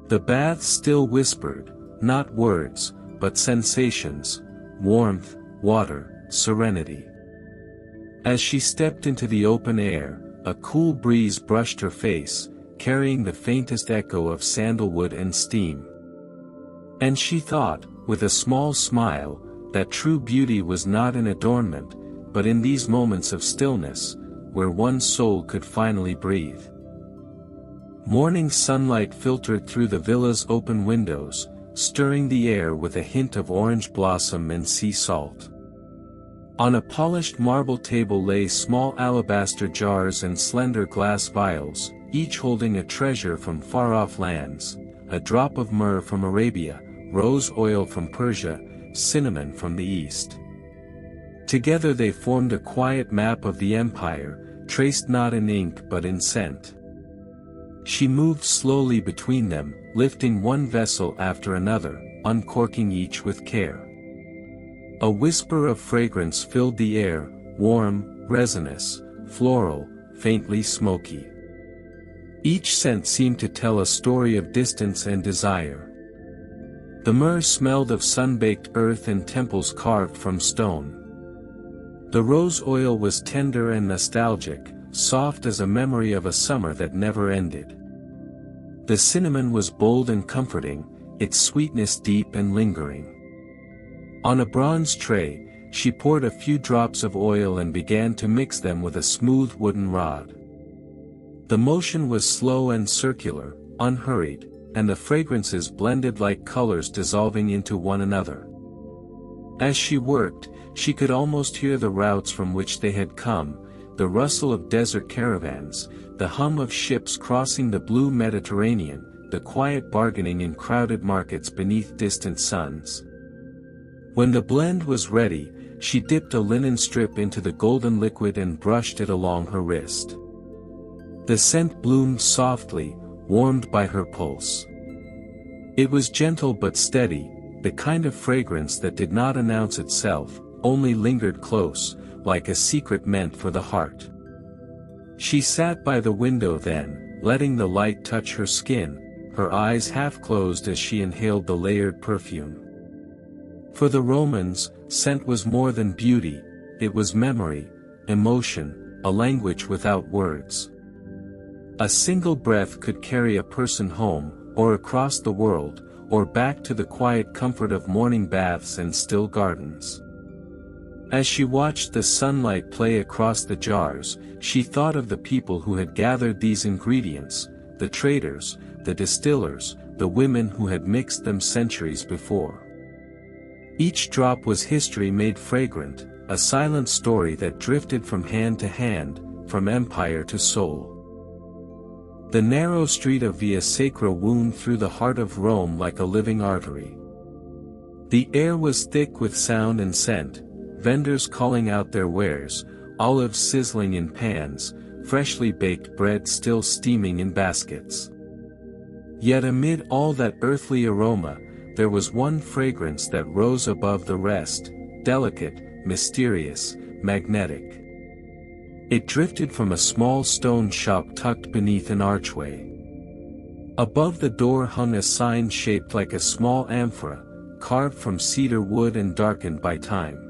The baths still whispered, not words, but sensations, warmth, water, serenity. As she stepped into the open air, a cool breeze brushed her face, carrying the faintest echo of sandalwood and steam. And she thought, with a small smile, that true beauty was not in adornment, but in these moments of stillness, where one's soul could finally breathe. Morning sunlight filtered through the villa's open windows, stirring the air with a hint of orange blossom and sea salt. On a polished marble table lay small alabaster jars and slender glass vials, each holding a treasure from far-off lands, a drop of myrrh from Arabia, rose oil from Persia, cinnamon from the East. Together they formed a quiet map of the empire, traced not in ink but in scent. She moved slowly between them, lifting one vessel after another, uncorking each with care. A whisper of fragrance filled the air, warm, resinous, floral, faintly smoky. Each scent seemed to tell a story of distance and desire. The myrrh smelled of sun-baked earth and temples carved from stone. The rose oil was tender and nostalgic, soft as a memory of a summer that never ended. The cinnamon was bold and comforting, its sweetness deep and lingering. On a bronze tray, she poured a few drops of oil and began to mix them with a smooth wooden rod. The motion was slow and circular, unhurried, and the fragrances blended like colors dissolving into one another. As she worked, she could almost hear the routes from which they had come, the rustle of desert caravans, the hum of ships crossing the blue Mediterranean, the quiet bargaining in crowded markets beneath distant suns. When the blend was ready, she dipped a linen strip into the golden liquid and brushed it along her wrist. The scent bloomed softly, warmed by her pulse. It was gentle but steady, the kind of fragrance that did not announce itself, only lingered close, like a secret meant for the heart. She sat by the window then, letting the light touch her skin, her eyes half closed as she inhaled the layered perfume. For the Romans, scent was more than beauty, it was memory, emotion, a language without words. A single breath could carry a person home, or across the world, or back to the quiet comfort of morning baths and still gardens. As she watched the sunlight play across the jars, she thought of the people who had gathered these ingredients, the traders, the distillers, the women who had mixed them centuries before. Each drop was history made fragrant, a silent story that drifted from hand to hand, from empire to soul. The narrow street of Via Sacra wound through the heart of Rome like a living artery. The air was thick with sound and scent, vendors calling out their wares, olives sizzling in pans, freshly baked bread still steaming in baskets. Yet amid all that earthly aroma, there was one fragrance that rose above the rest, delicate, mysterious, magnetic. It drifted from a small stone shop tucked beneath an archway. Above the door hung a sign shaped like a small amphora, carved from cedar wood and darkened by time.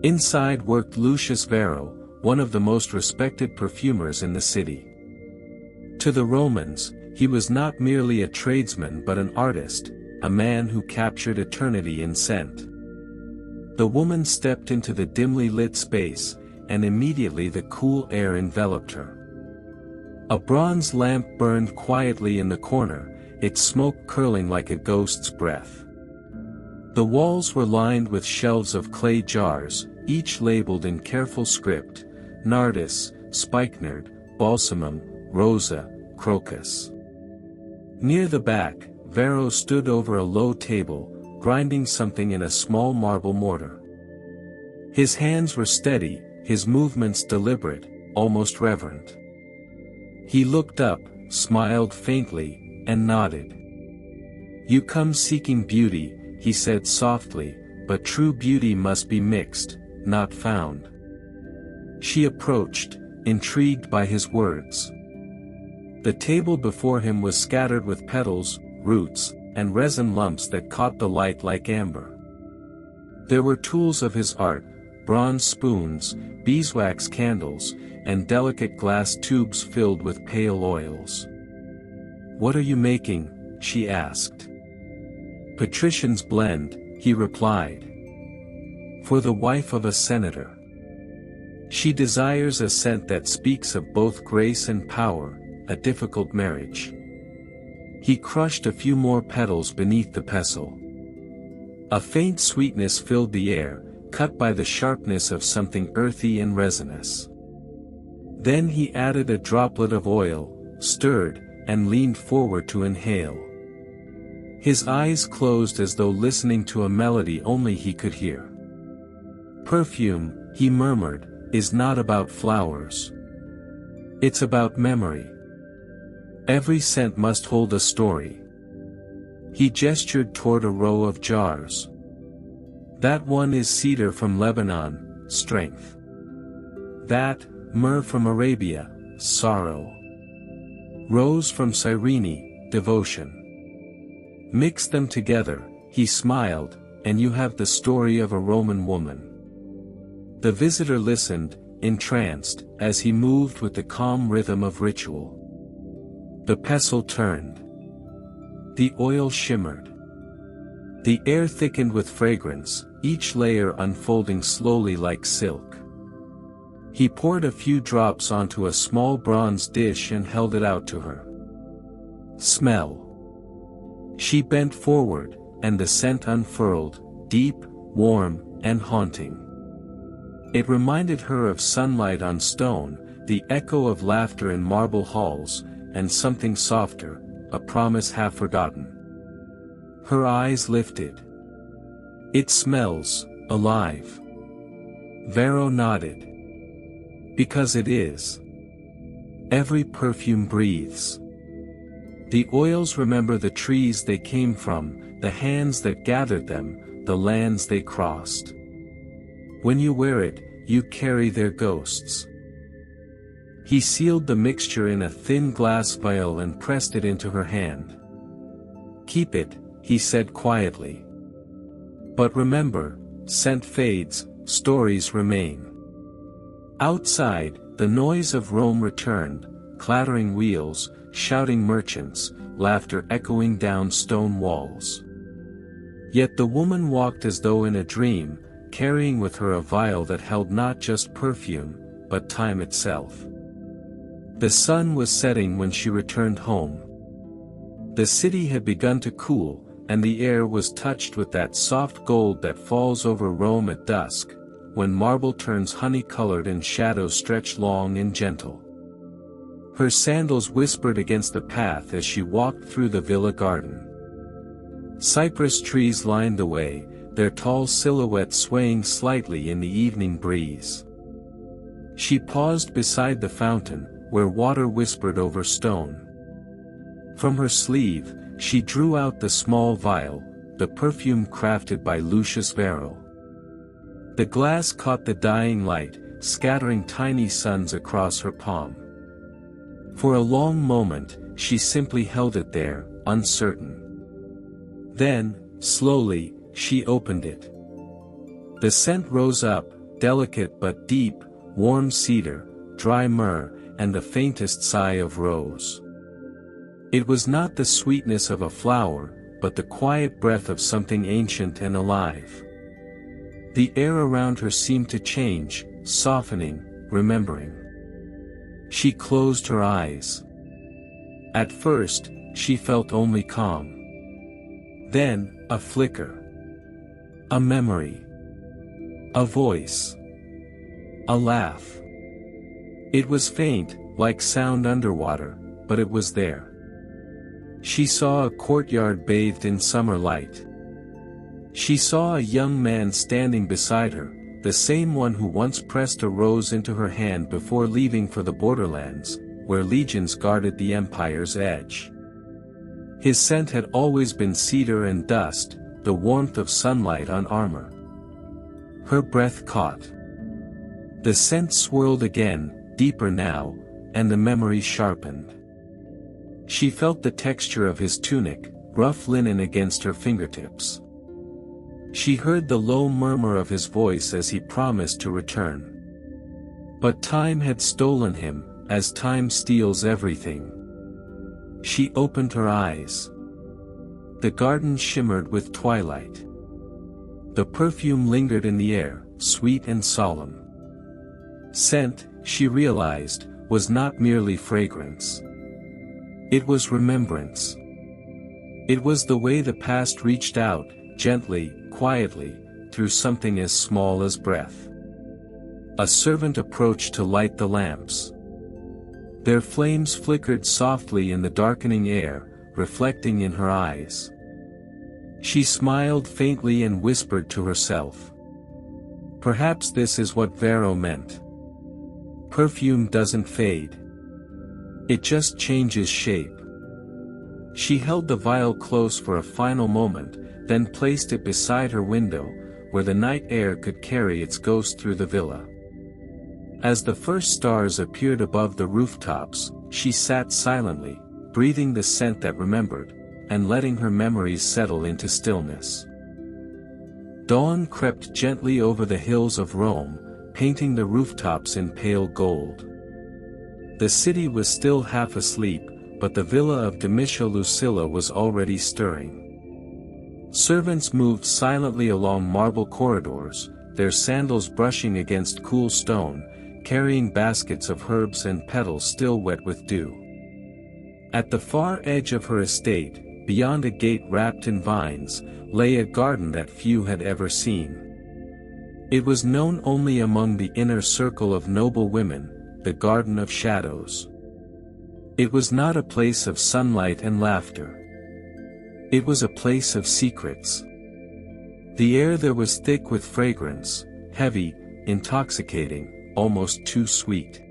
Inside worked Lucius Varro, one of the most respected perfumers in the city. To the Romans, he was not merely a tradesman but an artist, a man who captured eternity in scent. The woman stepped into the dimly lit space, and immediately the cool air enveloped her. A bronze lamp burned quietly in the corner, its smoke curling like a ghost's breath. The walls were lined with shelves of clay jars, each labeled in careful script, nardus, spikenard, balsamum, rosa, crocus. Near the back, Varro stood over a low table, grinding something in a small marble mortar. His hands were steady, his movements deliberate, almost reverent. He looked up, smiled faintly, and nodded. "You come seeking beauty," he said softly, "but true beauty must be mixed, not found." She approached, intrigued by his words. The table before him was scattered with petals, roots, and resin lumps that caught the light like amber. There were tools of his art, bronze spoons, beeswax candles, and delicate glass tubes filled with pale oils. "What are you making?" she asked. "Patrician's blend," he replied. "For the wife of a senator. She desires a scent that speaks of both grace and power, a difficult marriage." He crushed a few more petals beneath the pestle. A faint sweetness filled the air, cut by the sharpness of something earthy and resinous. Then he added a droplet of oil, stirred, and leaned forward to inhale. His eyes closed as though listening to a melody only he could hear. "Perfume," he murmured, "is not about flowers. It's about memory. Every scent must hold a story." He gestured toward a row of jars. "That one is cedar from Lebanon, strength. That, myrrh from Arabia, sorrow. Rose from Cyrene, devotion. Mix them together," he smiled, "and you have the story of a Roman woman." The visitor listened, entranced, as he moved with the calm rhythm of ritual. The pestle turned. The oil shimmered. The air thickened with fragrance, each layer unfolding slowly like silk. He poured a few drops onto a small bronze dish and held it out to her. "Smell." She bent forward, and the scent unfurled, deep, warm, and haunting. It reminded her of sunlight on stone, the echo of laughter in marble halls, and something softer, a promise half forgotten. Her eyes lifted. "It smells alive." Varro nodded. "Because it is. Every perfume breathes. The oils remember the trees they came from, the hands that gathered them, the lands they crossed. When you wear it, you carry their ghosts." He sealed the mixture in a thin glass vial and pressed it into her hand. "Keep it," he said quietly. "But remember, scent fades, stories remain." Outside, the noise of Rome returned, clattering wheels, shouting merchants, laughter echoing down stone walls. Yet the woman walked as though in a dream, carrying with her a vial that held not just perfume, but time itself. The sun was setting when she returned home. The city had begun to cool, and the air was touched with that soft gold that falls over Rome at dusk, when marble turns honey-colored and shadows stretch long and gentle. Her sandals whispered against the path as she walked through the villa garden. Cypress trees lined the way, their tall silhouettes swaying slightly in the evening breeze. She paused beside the fountain, where water whispered over stone. From her sleeve, she drew out the small vial, the perfume crafted by Lucius Varro. The glass caught the dying light, scattering tiny suns across her palm. For a long moment, she simply held it there, uncertain. Then, slowly, she opened it. The scent rose up, delicate but deep, warm cedar, dry myrrh, and the faintest sigh of rose. It was not the sweetness of a flower, but the quiet breath of something ancient and alive. The air around her seemed to change, softening, remembering. She closed her eyes. At first, she felt only calm. Then, a flicker. A memory. A voice. A laugh. It was faint, like sound underwater, but it was there. She saw a courtyard bathed in summer light. She saw a young man standing beside her, the same one who once pressed a rose into her hand before leaving for the borderlands, where legions guarded the empire's edge. His scent had always been cedar and dust, the warmth of sunlight on armor. Her breath caught. The scent swirled again, deeper now, and the memory sharpened. She felt the texture of his tunic, rough linen against her fingertips. She heard the low murmur of his voice as he promised to return. But time had stolen him, as time steals everything. She opened her eyes. The garden shimmered with twilight. The perfume lingered in the air, sweet and solemn. Scent, she realized, was not merely fragrance. It was remembrance. It was the way the past reached out, gently, quietly, through something as small as breath. A servant approached to light the lamps. Their flames flickered softly in the darkening air, reflecting in her eyes. She smiled faintly and whispered to herself. Perhaps this is what Varro meant. Perfume doesn't fade. It just changes shape. She held the vial close for a final moment, then placed it beside her window, where the night air could carry its ghost through the villa. As the first stars appeared above the rooftops, she sat silently, breathing the scent that remembered, and letting her memories settle into stillness. Dawn crept gently over the hills of Rome, painting the rooftops in pale gold. The city was still half asleep, but the villa of Domitia Lucilla was already stirring. Servants moved silently along marble corridors, their sandals brushing against cool stone, carrying baskets of herbs and petals still wet with dew. At the far edge of her estate, beyond a gate wrapped in vines, lay a garden that few had ever seen. It was known only among the inner circle of noble women, the Garden of Shadows. It was not a place of sunlight and laughter. It was a place of secrets. The air there was thick with fragrance, heavy, intoxicating, almost too sweet.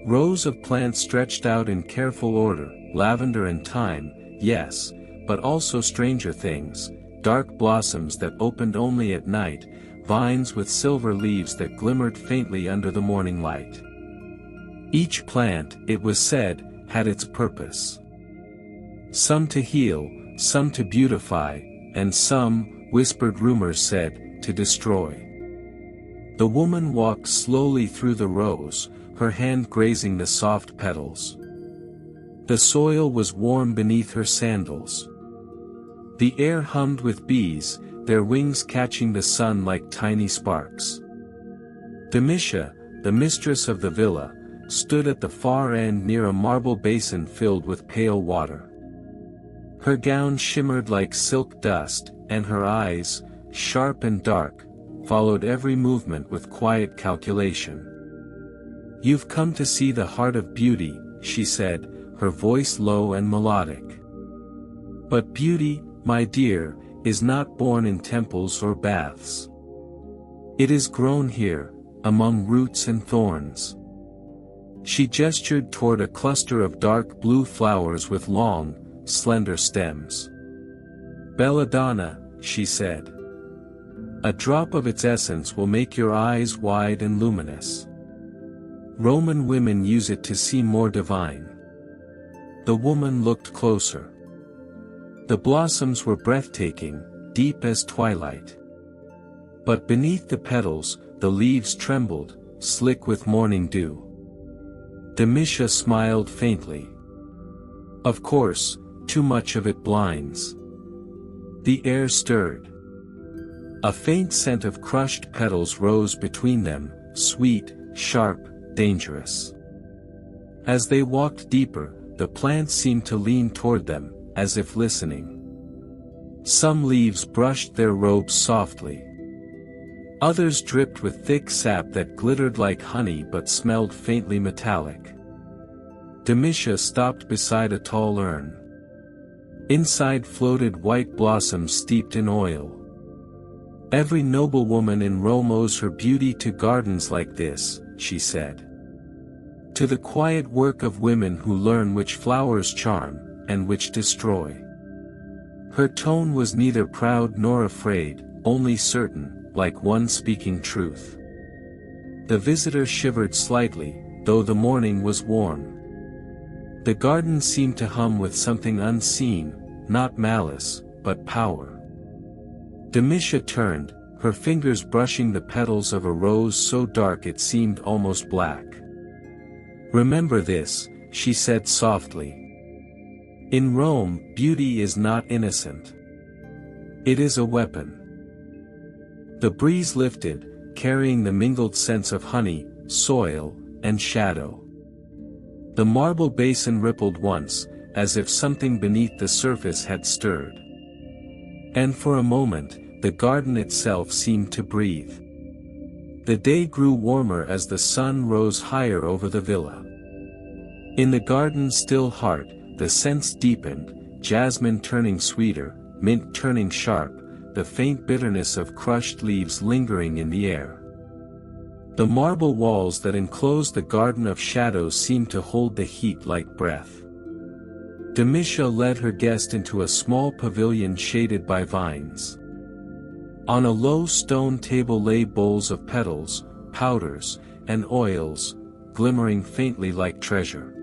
Rows of plants stretched out in careful order, lavender and thyme, yes, but also stranger things, dark blossoms that opened only at night, vines with silver leaves that glimmered faintly under the morning light. Each plant, it was said, had its purpose. Some to heal, some to beautify, and some, whispered rumors said, to destroy. The woman walked slowly through the rows, her hand grazing the soft petals. The soil was warm beneath her sandals. The air hummed with bees, their wings catching the sun like tiny sparks. Demisha, the mistress of the villa, stood at the far end near a marble basin filled with pale water. Her gown shimmered like silk dust, and her eyes, sharp and dark, followed every movement with quiet calculation. "You've come to see the heart of beauty," she said, her voice low and melodic. "But beauty, my dear, is not born in temples or baths. It is grown here, among roots and thorns." She gestured toward a cluster of dark blue flowers with long, slender stems. "Belladonna," she said. "A drop of its essence will make your eyes wide and luminous. Roman women use it to seem more divine." The woman looked closer. The blossoms were breathtaking, deep as twilight. But beneath the petals, the leaves trembled, slick with morning dew. Demisha smiled faintly. "Of course, too much of it blinds." The air stirred. A faint scent of crushed petals rose between them, sweet, sharp, dangerous. As they walked deeper, the plants seemed to lean toward them, as if listening. Some leaves brushed their robes softly. Others dripped with thick sap that glittered like honey but smelled faintly metallic. Demisha stopped beside a tall urn. Inside floated white blossoms steeped in oil. "Every noblewoman in Rome owes her beauty to gardens like this," she said. "To the quiet work of women who learn which flowers charm, and which destroy." Her tone was neither proud nor afraid, only certain, like one speaking truth. The visitor shivered slightly, though the morning was warm. The garden seemed to hum with something unseen, not malice, but power. Demisha turned, her fingers brushing the petals of a rose so dark it seemed almost black. "Remember this," she said softly. "In Rome, beauty is not innocent. It is a weapon." The breeze lifted, carrying the mingled scents of honey, soil, and shadow. The marble basin rippled once, as if something beneath the surface had stirred. And for a moment, the garden itself seemed to breathe. The day grew warmer as the sun rose higher over the villa. In the garden's still heart, the scents deepened, jasmine turning sweeter, mint turning sharp, the faint bitterness of crushed leaves lingering in the air. The marble walls that enclosed the garden of shadows seemed to hold the heat like breath. Demisha led her guest into a small pavilion shaded by vines. On a low stone table lay bowls of petals, powders, and oils, glimmering faintly like treasure.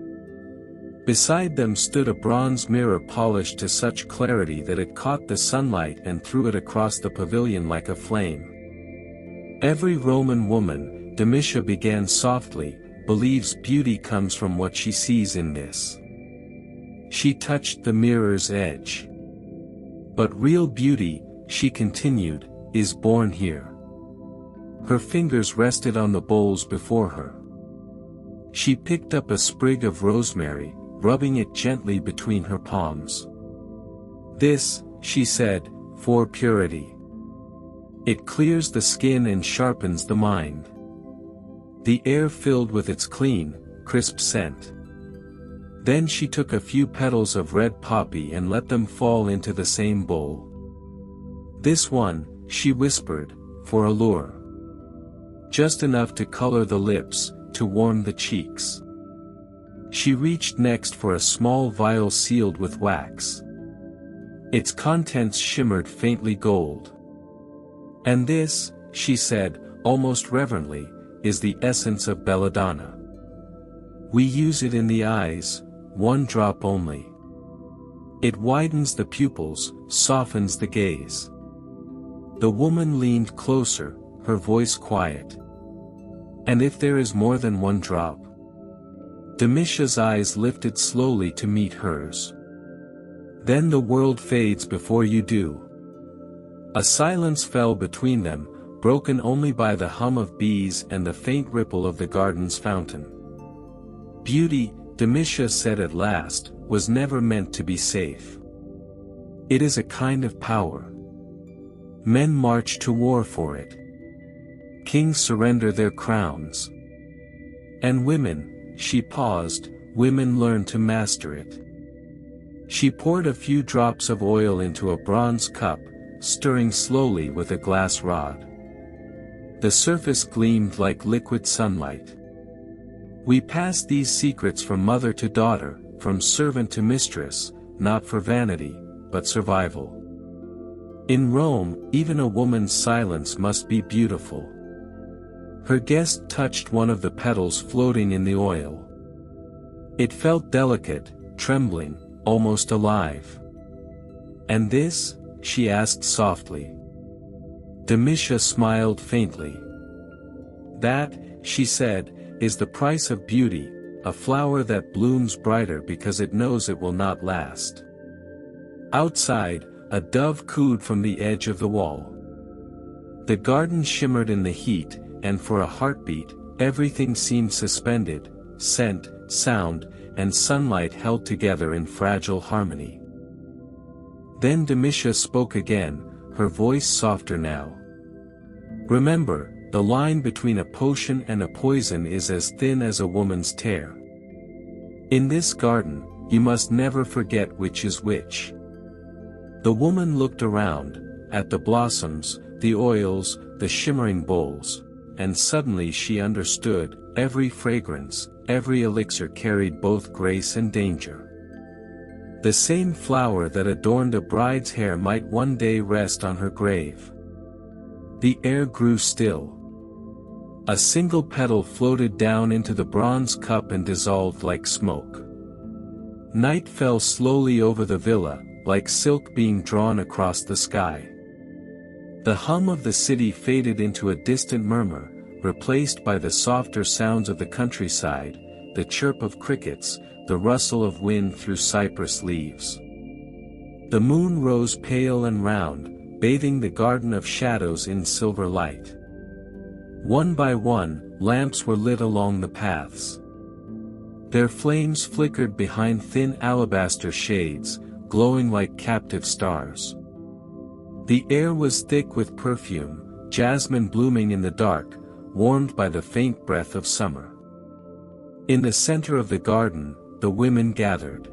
Beside them stood a bronze mirror polished to such clarity that it caught the sunlight and threw it across the pavilion like a flame. "Every Roman woman," Demisha began softly, "believes beauty comes from what she sees in this." She touched the mirror's edge. "But real beauty," she continued, "is born here." Her fingers rested on the bowls before her. She picked up a sprig of rosemary, rubbing it gently between her palms. "This," she said, "for purity. It clears the skin and sharpens the mind." The air filled with its clean, crisp scent. Then she took a few petals of red poppy and let them fall into the same bowl. "This one," she whispered, "for allure. Just enough to color the lips, to warm the cheeks." She reached next for a small vial sealed with wax. Its contents shimmered faintly gold. "And this," she said, almost reverently, is the essence of belladonna. We use it in the eyes, one drop only. It widens the pupils, softens the gaze. The woman leaned closer, her voice quiet. And if there is more than one drop? Demisha's eyes lifted slowly to meet hers. Then the world fades before you do. A silence fell between them, broken only by the hum of bees and the faint ripple of the garden's fountain. Beauty, Demisha said at last, was never meant to be safe. It is a kind of power. Men march to war for it. Kings surrender their crowns. And women, she paused, women learn to master it. She poured a few drops of oil into a bronze cup, stirring slowly with a glass rod. The surface gleamed like liquid sunlight. We pass these secrets from mother to daughter, from servant to mistress, not for vanity, but survival. In Rome, even a woman's silence must be beautiful. Her guest touched one of the petals floating in the oil. It felt delicate, trembling, almost alive. And this? She asked softly. Demisha smiled faintly. That, she said, is the price of beauty, a flower that blooms brighter because it knows it will not last. Outside, a dove cooed from the edge of the wall. The garden shimmered in the heat, and for a heartbeat, everything seemed suspended, scent, sound, and sunlight held together in fragile harmony. Then Demisha spoke again, her voice softer now. Remember, the line between a potion and a poison is as thin as a woman's tear. In this garden, you must never forget which is which. The woman looked around, at the blossoms, the oils, the shimmering bowls, and suddenly she understood, every fragrance, every elixir carried both grace and danger. The same flower that adorned a bride's hair might one day rest on her grave. The air grew still. A single petal floated down into the bronze cup and dissolved like smoke. Night fell slowly over the villa, like silk being drawn across the sky. The hum of the city faded into a distant murmur, replaced by the softer sounds of the countryside, the chirp of crickets, the rustle of wind through cypress leaves. The moon rose pale and round, bathing the garden of shadows in silver light. One by one, lamps were lit along the paths. Their flames flickered behind thin alabaster shades, glowing like captive stars. The air was thick with perfume, jasmine blooming in the dark, warmed by the faint breath of summer. In the center of the garden, the women gathered.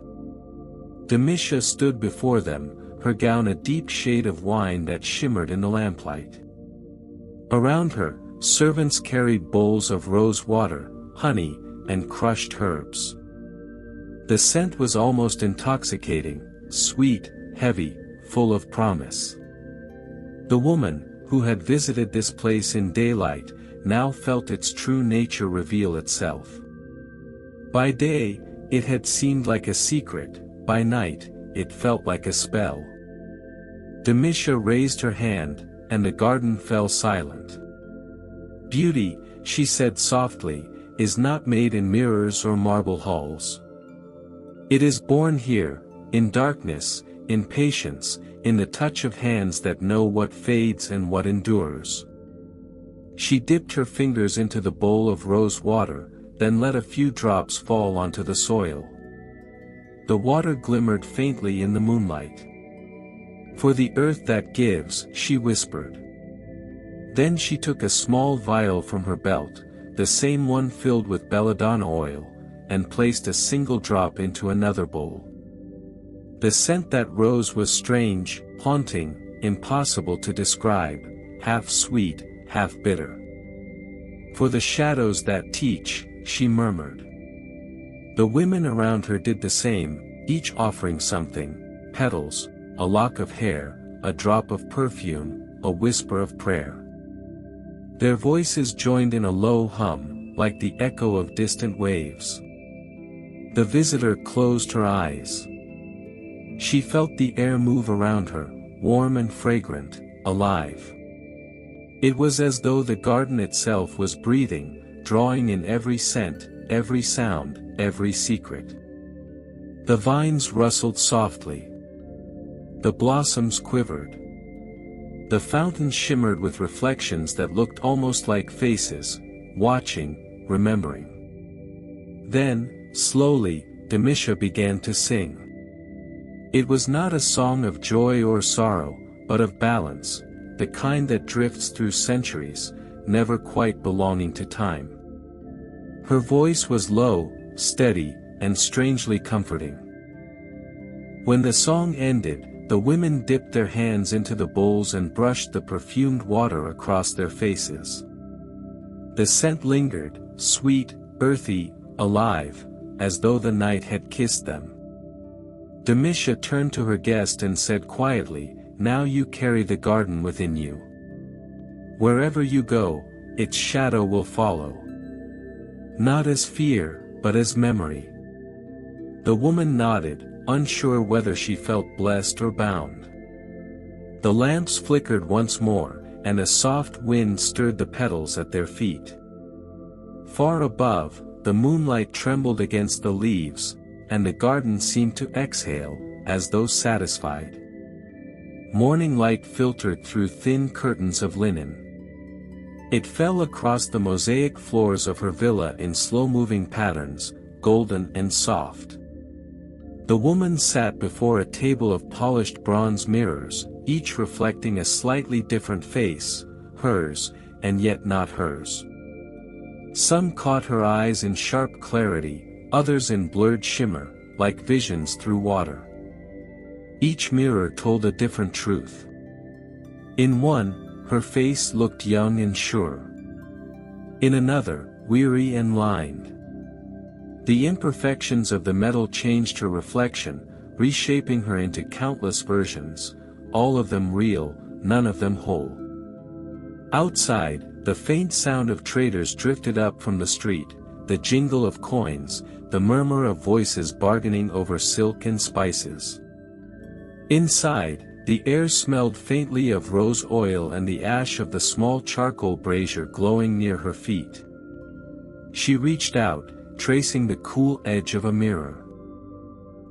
Demisha stood before them, her gown a deep shade of wine that shimmered in the lamplight. Around her, servants carried bowls of rose water, honey, and crushed herbs. The scent was almost intoxicating, sweet, heavy, full of promise. The woman, who had visited this place in daylight, now felt its true nature reveal itself. By day, it had seemed like a secret, by night, it felt like a spell. Demisha raised her hand, and the garden fell silent. Beauty, she said softly, is not made in mirrors or marble halls. It is born here, in darkness, in patience, in the touch of hands that know what fades and what endures. She dipped her fingers into the bowl of rose water, then let a few drops fall onto the soil. The water glimmered faintly in the moonlight. For the earth that gives, she whispered. Then she took a small vial from her belt, the same one filled with belladonna oil, and placed a single drop into another bowl. The scent that rose was strange, haunting, impossible to describe, half sweet, half bitter. For the shadows that teach, she murmured. The women around her did the same, each offering something, petals, a lock of hair, a drop of perfume, a whisper of prayer. Their voices joined in a low hum, like the echo of distant waves. The visitor closed her eyes. She felt the air move around her, warm and fragrant, alive. It was as though the garden itself was breathing, drawing in every scent, every sound, every secret. The vines rustled softly. The blossoms quivered. The fountain shimmered with reflections that looked almost like faces, watching, remembering. Then, slowly, Demisha began to sing. It was not a song of joy or sorrow, but of balance, the kind that drifts through centuries, never quite belonging to time. Her voice was low, steady, and strangely comforting. When the song ended, the women dipped their hands into the bowls and brushed the perfumed water across their faces. The scent lingered, sweet, earthy, alive, as though the night had kissed them. Demisha turned to her guest and said quietly, "Now you carry the garden within you. Wherever you go, its shadow will follow. Not as fear, but as memory." The woman nodded, unsure whether she felt blessed or bound. The lamps flickered once more, and a soft wind stirred the petals at their feet. Far above, the moonlight trembled against the leaves, and the garden seemed to exhale, as though satisfied. Morning light filtered through thin curtains of linen. It fell across the mosaic floors of her villa in slow-moving patterns, golden and soft. The woman sat before a table of polished bronze mirrors, each reflecting a slightly different face, hers, and yet not hers. Some caught her eyes in sharp clarity, others in blurred shimmer, like visions through water. Each mirror told a different truth. In one, her face looked young and sure. In another, weary and lined. The imperfections of the metal changed her reflection, reshaping her into countless versions, all of them real, none of them whole. Outside, the faint sound of traders drifted up from the street, the jingle of coins, the murmur of voices bargaining over silk and spices. Inside, the air smelled faintly of rose oil and the ash of the small charcoal brazier glowing near her feet. She reached out, tracing the cool edge of a mirror.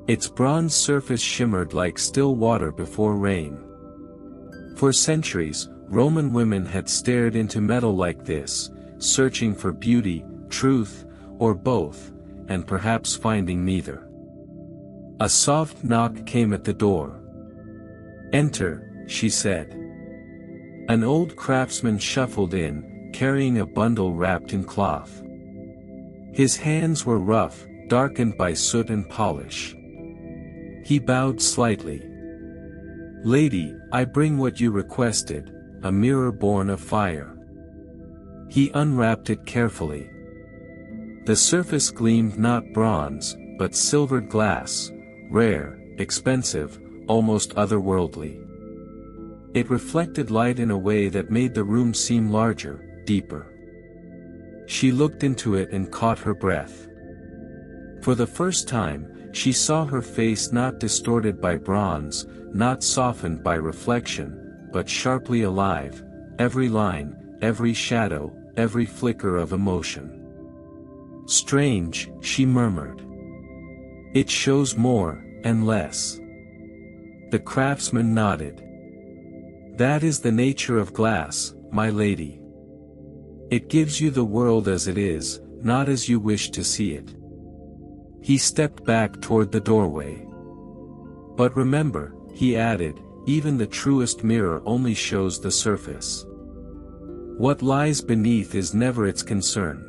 Its bronze surface shimmered like still water before rain. For centuries, Roman women had stared into metal like this, searching for beauty, truth, or both, and perhaps finding neither. A soft knock came at the door. "Enter," she said. An old craftsman shuffled in, carrying a bundle wrapped in cloth. His hands were rough, darkened by soot and polish. He bowed slightly. "Lady, I bring what you requested, a mirror born of fire." He unwrapped it carefully. The surface gleamed not bronze, but silvered glass, rare, expensive, almost otherworldly. It reflected light in a way that made the room seem larger, deeper. She looked into it and caught her breath. For the first time, she saw her face not distorted by bronze, not softened by reflection, but sharply alive, every line, every shadow, every flicker of emotion. "Strange," she murmured. "It shows more, and less." The craftsman nodded. "That is the nature of glass, my lady. It gives you the world as it is, not as you wish to see it." He stepped back toward the doorway. "But remember," he added, "even the truest mirror only shows the surface. What lies beneath is never its concern."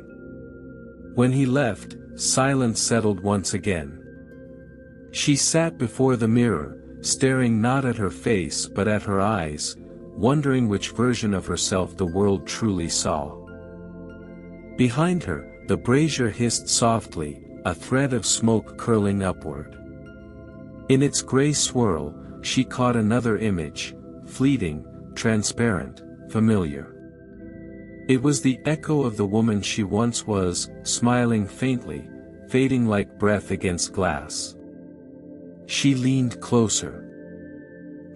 When he left, silence settled once again. She sat before the mirror, staring not at her face but at her eyes, wondering which version of herself the world truly saw. Behind her, the brazier hissed softly, a thread of smoke curling upward. In its gray swirl, she caught another image, fleeting, transparent, familiar. It was the echo of the woman she once was, smiling faintly, fading like breath against glass. She leaned closer.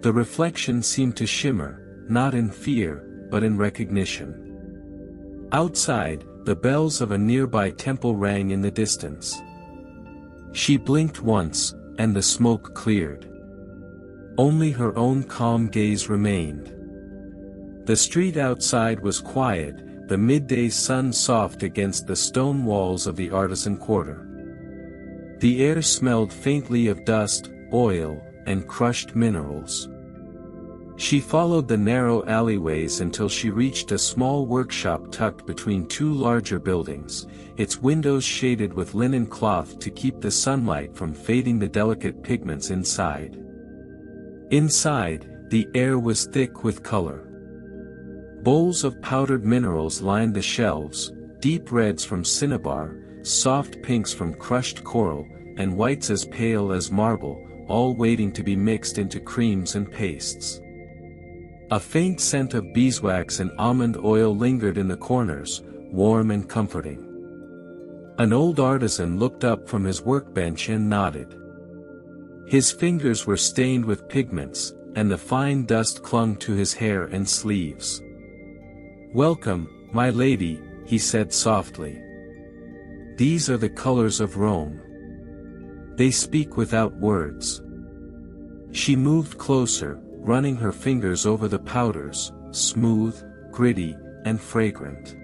The reflection seemed to shimmer, not in fear, but in recognition. Outside, the bells of a nearby temple rang in the distance. She blinked once, and the smoke cleared. Only her own calm gaze remained. The street outside was quiet, the midday sun soft against the stone walls of the artisan quarter. The air smelled faintly of dust, oil, and crushed minerals. She followed the narrow alleyways until she reached a small workshop tucked between two larger buildings, its windows shaded with linen cloth to keep the sunlight from fading the delicate pigments inside. Inside, the air was thick with color. Bowls of powdered minerals lined the shelves, deep reds from cinnabar, soft pinks from crushed coral, and whites as pale as marble, all waiting to be mixed into creams and pastes. A faint scent of beeswax and almond oil lingered in the corners, warm and comforting. An old artisan looked up from his workbench and nodded. His fingers were stained with pigments, and the fine dust clung to his hair and sleeves. "Welcome, my lady," he said softly. "These are the colors of Rome. They speak without words." She moved closer, running her fingers over the powders, smooth, gritty, and fragrant.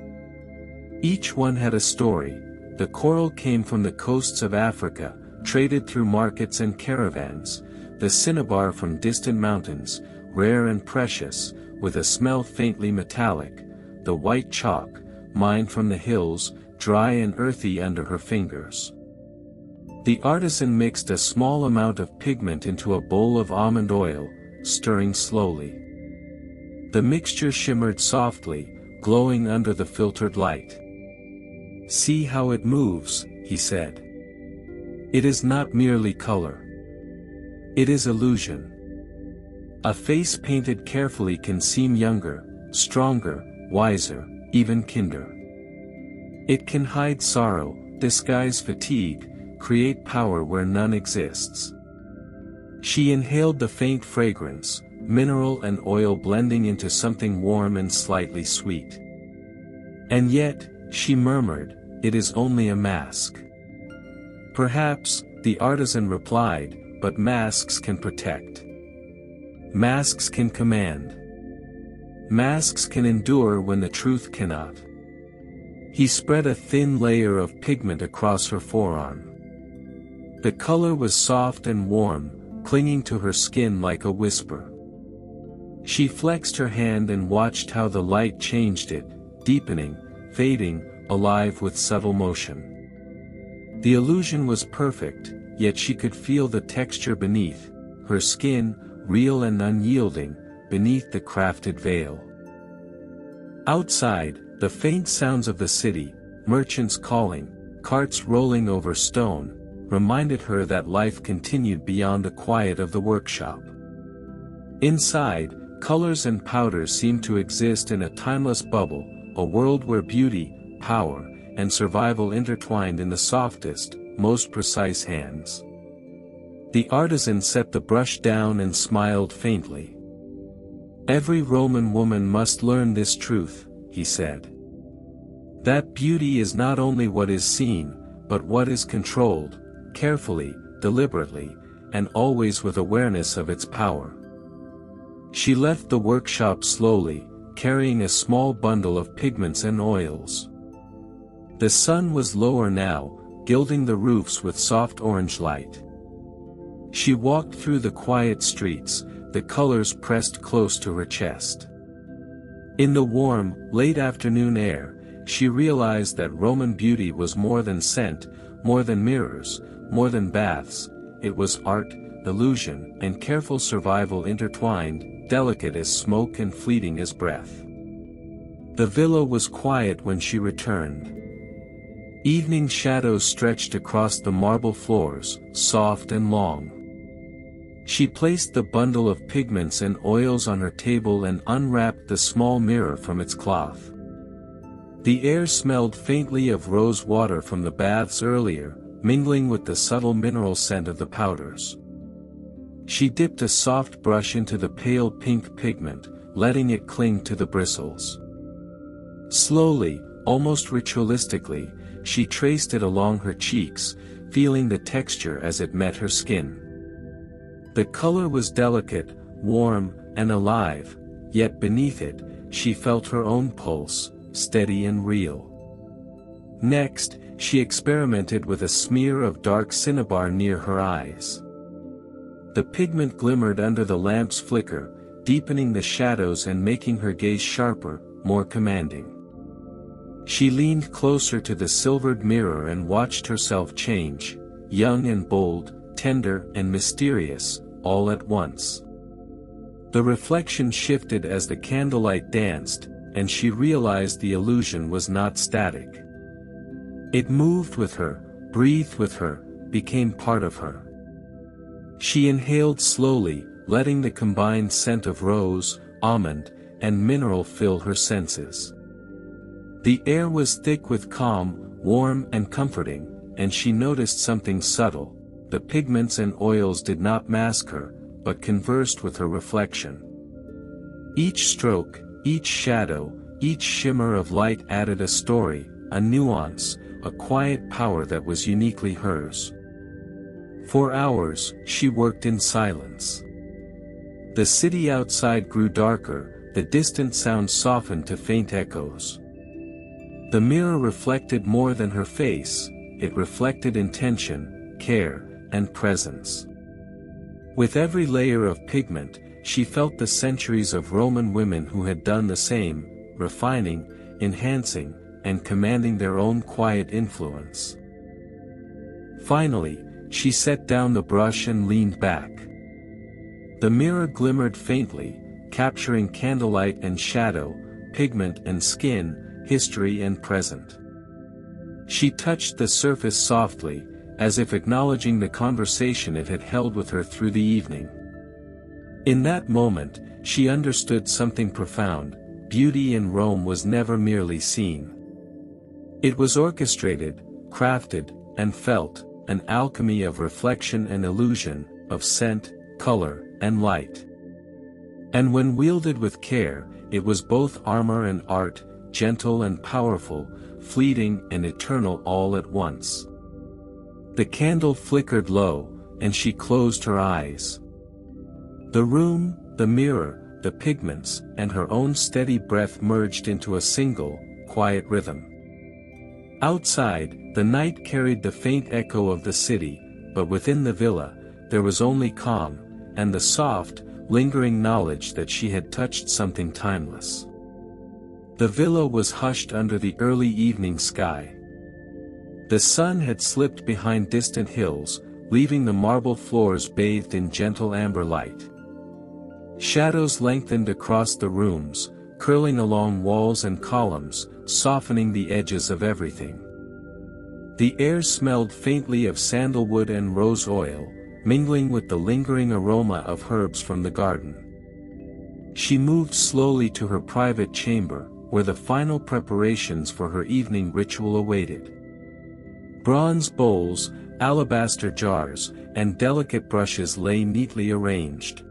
Each one had a story. The coral came from the coasts of Africa, traded through markets and caravans, the cinnabar from distant mountains, rare and precious, with a smell faintly metallic, the white chalk, mined from the hills, dry and earthy under her fingers. The artisan mixed a small amount of pigment into a bowl of almond oil, stirring slowly. The mixture shimmered softly, glowing under the filtered light. "See how it moves," he said. "It is not merely color. It is illusion. A face painted carefully can seem younger, stronger, wiser, even kinder. It can hide sorrow, disguise fatigue, create power where none exists." She inhaled the faint fragrance, mineral and oil blending into something warm and slightly sweet. "And yet," she murmured, "it is only a mask." "Perhaps," the artisan replied, "but masks can protect. Masks can command. Masks can endure when the truth cannot." He spread a thin layer of pigment across her forearm. The color was soft and warm, clinging to her skin like a whisper. She flexed her hand and watched how the light changed it, deepening, fading, alive with subtle motion. The illusion was perfect, yet she could feel the texture beneath, her skin, real and unyielding, beneath the crafted veil. Outside, the faint sounds of the city, merchants calling, carts rolling over stone, reminded her that life continued beyond the quiet of the workshop. Inside, colors and powders seemed to exist in a timeless bubble, a world where beauty, power, and survival intertwined in the softest, most precise hands. The artisan set the brush down and smiled faintly. "Every Roman woman must learn this truth," he said. "That beauty is not only what is seen, but what is controlled, carefully, deliberately, and always with awareness of its power." She left the workshop slowly, carrying a small bundle of pigments and oils. The sun was lower now, gilding the roofs with soft orange light. She walked through the quiet streets, the colors pressed close to her chest. In the warm, late afternoon air, she realized that Roman beauty was more than scent, more than mirrors, more than baths. It was art, illusion, and careful survival intertwined, delicate as smoke and fleeting as breath. The villa was quiet when she returned. Evening shadows stretched across the marble floors, soft and long. She placed the bundle of pigments and oils on her table and unwrapped the small mirror from its cloth. The air smelled faintly of rose water from the baths earlier, mingling with the subtle mineral scent of the powders. She dipped a soft brush into the pale pink pigment, letting it cling to the bristles. Slowly, almost ritualistically, she traced it along her cheeks, feeling the texture as it met her skin. The color was delicate, warm, and alive, yet beneath it, she felt her own pulse, steady and real. Next, she experimented with a smear of dark cinnabar near her eyes. The pigment glimmered under the lamp's flicker, deepening the shadows and making her gaze sharper, more commanding. She leaned closer to the silvered mirror and watched herself change, young and bold, tender and mysterious, all at once. The reflection shifted as the candlelight danced, and she realized the illusion was not static. It moved with her, breathed with her, became part of her. She inhaled slowly, letting the combined scent of rose, almond, and mineral fill her senses. The air was thick with calm, warm and comforting, and she noticed something subtle. The pigments and oils did not mask her, but conversed with her reflection. Each stroke, each shadow, each shimmer of light added a story, a nuance, a quiet power that was uniquely hers. For hours, she worked in silence. The city outside grew darker, the distant sounds softened to faint echoes. The mirror reflected more than her face, it reflected intention, care, and presence. With every layer of pigment, she felt the centuries of Roman women who had done the same, refining, enhancing, and commanding their own quiet influence. Finally, she set down the brush and leaned back. The mirror glimmered faintly, capturing candlelight and shadow, pigment and skin, history and present. She touched the surface softly, as if acknowledging the conversation it had held with her through the evening. In that moment, she understood something profound: beauty in Rome was never merely seen. It was orchestrated, crafted, and felt, an alchemy of reflection and illusion, of scent, color, and light. And when wielded with care, it was both armor and art, gentle and powerful, fleeting and eternal all at once. The candle flickered low, and she closed her eyes. The room, the mirror, the pigments, and her own steady breath merged into a single, quiet rhythm. Outside, the night carried the faint echo of the city, but within the villa, there was only calm, and the soft, lingering knowledge that she had touched something timeless. The villa was hushed under the early evening sky. The sun had slipped behind distant hills, leaving the marble floors bathed in gentle amber light. Shadows lengthened across the rooms, curling along walls and columns, softening the edges of everything. The air smelled faintly of sandalwood and rose oil, mingling with the lingering aroma of herbs from the garden. She moved slowly to her private chamber, where the final preparations for her evening ritual awaited. Bronze bowls, alabaster jars, and delicate brushes lay neatly arranged.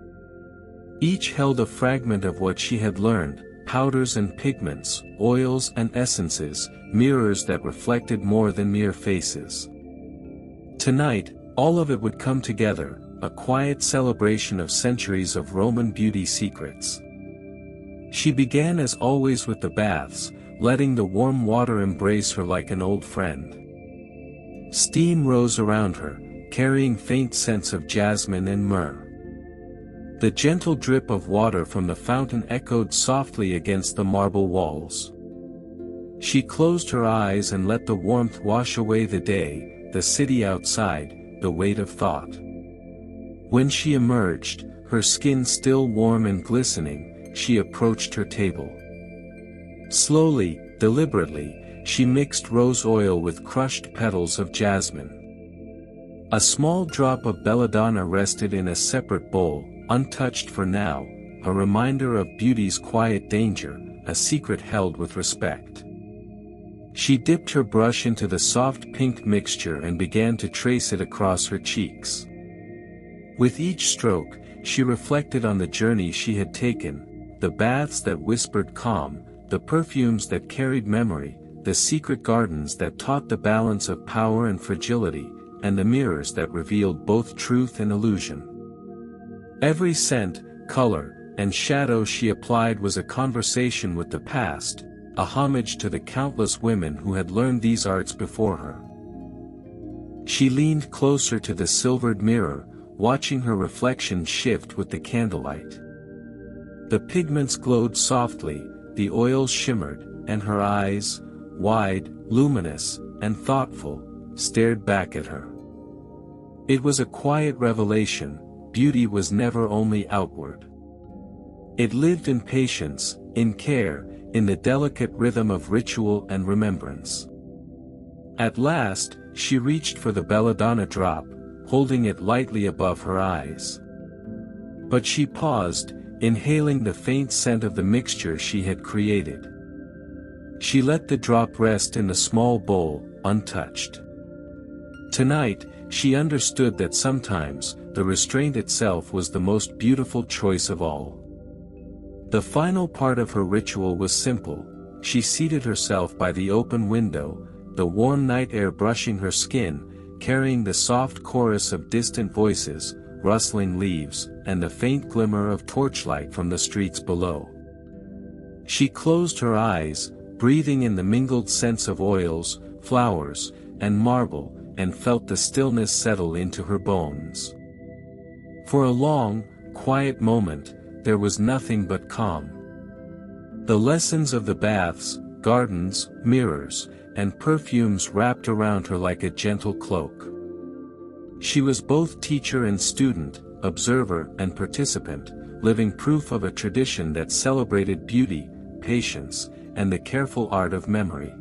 Each held a fragment of what she had learned: powders and pigments, oils and essences, mirrors that reflected more than mere faces. Tonight, all of it would come together, a quiet celebration of centuries of Roman beauty secrets. She began as always with the baths, letting the warm water embrace her like an old friend. Steam rose around her, carrying faint scents of jasmine and myrrh. The gentle drip of water from the fountain echoed softly against the marble walls. She closed her eyes and let the warmth wash away the day, the city outside, the weight of thought. When she emerged, her skin still warm and glistening, she approached her table. Slowly, deliberately, she mixed rose oil with crushed petals of jasmine. A small drop of belladonna rested in a separate bowl, untouched for now, a reminder of beauty's quiet danger, a secret held with respect. She dipped her brush into the soft pink mixture and began to trace it across her cheeks. With each stroke, she reflected on the journey she had taken, the baths that whispered calm, the perfumes that carried memory, the secret gardens that taught the balance of power and fragility, and the mirrors that revealed both truth and illusion. Every scent, color, and shadow she applied was a conversation with the past, a homage to the countless women who had learned these arts before her. She leaned closer to the silvered mirror, watching her reflection shift with the candlelight. The pigments glowed softly, the oils shimmered, and her eyes, wide, luminous, and thoughtful, stared back at her. It was a quiet revelation: beauty was never only outward. It lived in patience, in care, in the delicate rhythm of ritual and remembrance. At last, she reached for the belladonna drop, holding it lightly above her eyes. But she paused, inhaling the faint scent of the mixture she had created. She let the drop rest in the small bowl, untouched. Tonight, she understood that sometimes, the restraint itself was the most beautiful choice of all. The final part of her ritual was simple. She seated herself by the open window, the warm night air brushing her skin, carrying the soft chorus of distant voices, rustling leaves, and the faint glimmer of torchlight from the streets below. She closed her eyes, breathing in the mingled scents of oils, flowers, and marble, and felt the stillness settle into her bones. For a long, quiet moment, there was nothing but calm. The lessons of the baths, gardens, mirrors, and perfumes wrapped around her like a gentle cloak. She was both teacher and student, observer and participant, living proof of a tradition that celebrated beauty, patience, and the careful art of memory.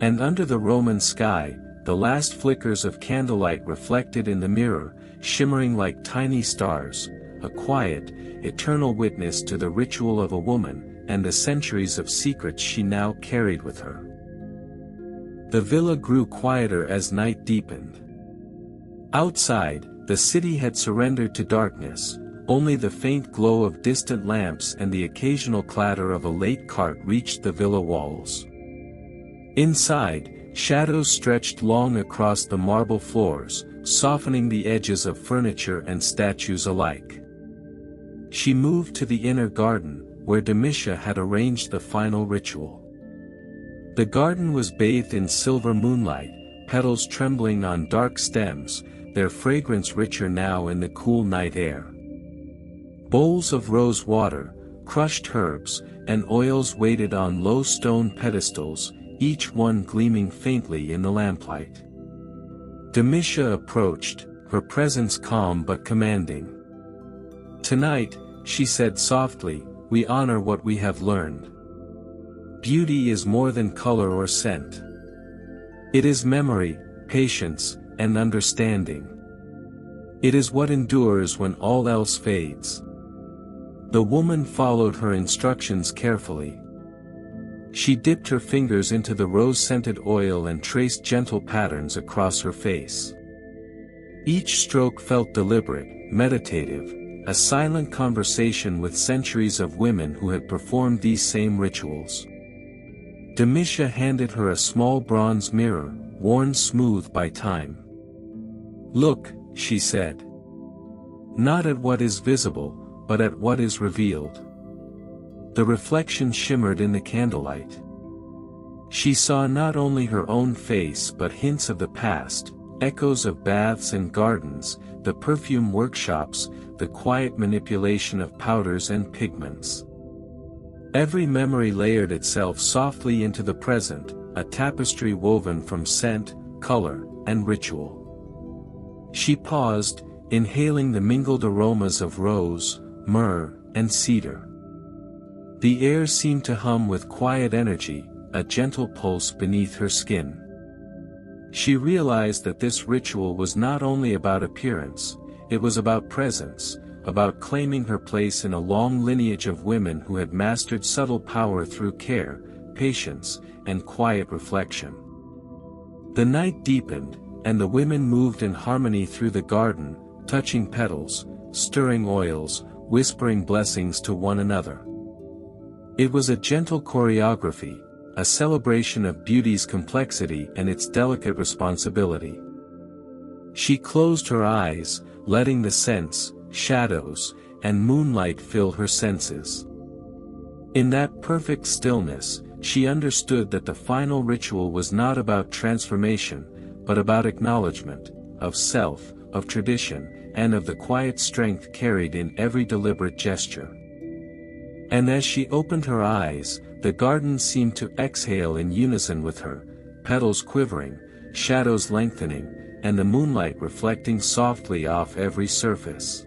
And under the Roman sky, the last flickers of candlelight reflected in the mirror, shimmering like tiny stars, a quiet, eternal witness to the ritual of a woman, and the centuries of secrets she now carried with her. The villa grew quieter as night deepened. Outside, the city had surrendered to darkness, only the faint glow of distant lamps and the occasional clatter of a late cart reached the villa walls. Inside, shadows stretched long across the marble floors, softening the edges of furniture and statues alike. She moved to the inner garden, where Demisha had arranged the final ritual. The garden was bathed in silver moonlight, petals trembling on dark stems, their fragrance richer now in the cool night air. Bowls of rose water, crushed herbs, and oils waited on low stone pedestals, each one gleaming faintly in the lamplight. Demisha approached, her presence calm but commanding. "Tonight," she said softly, "we honor what we have learned. Beauty is more than color or scent. It is memory, patience, and understanding. It is what endures when all else fades." The woman followed her instructions carefully. She dipped her fingers into the rose-scented oil and traced gentle patterns across her face. Each stroke felt deliberate, meditative, a silent conversation with centuries of women who had performed these same rituals. Demisha handed her a small bronze mirror, worn smooth by time. "Look," she said. "Not at what is visible, but at what is revealed." The reflection shimmered in the candlelight. She saw not only her own face but hints of the past, echoes of baths and gardens, the perfume workshops, the quiet manipulation of powders and pigments. Every memory layered itself softly into the present, a tapestry woven from scent, color, and ritual. She paused, inhaling the mingled aromas of rose, myrrh, and cedar. The air seemed to hum with quiet energy, a gentle pulse beneath her skin. She realized that this ritual was not only about appearance, it was about presence, about claiming her place in a long lineage of women who had mastered subtle power through care, patience, and quiet reflection. The night deepened, and the women moved in harmony through the garden, touching petals, stirring oils, whispering blessings to one another. It was a gentle choreography, a celebration of beauty's complexity and its delicate responsibility. She closed her eyes, letting the scents, shadows, and moonlight fill her senses. In that perfect stillness, she understood that the final ritual was not about transformation, but about acknowledgement, of self, of tradition, and of the quiet strength carried in every deliberate gesture. And as she opened her eyes, the garden seemed to exhale in unison with her, petals quivering, shadows lengthening, and the moonlight reflecting softly off every surface.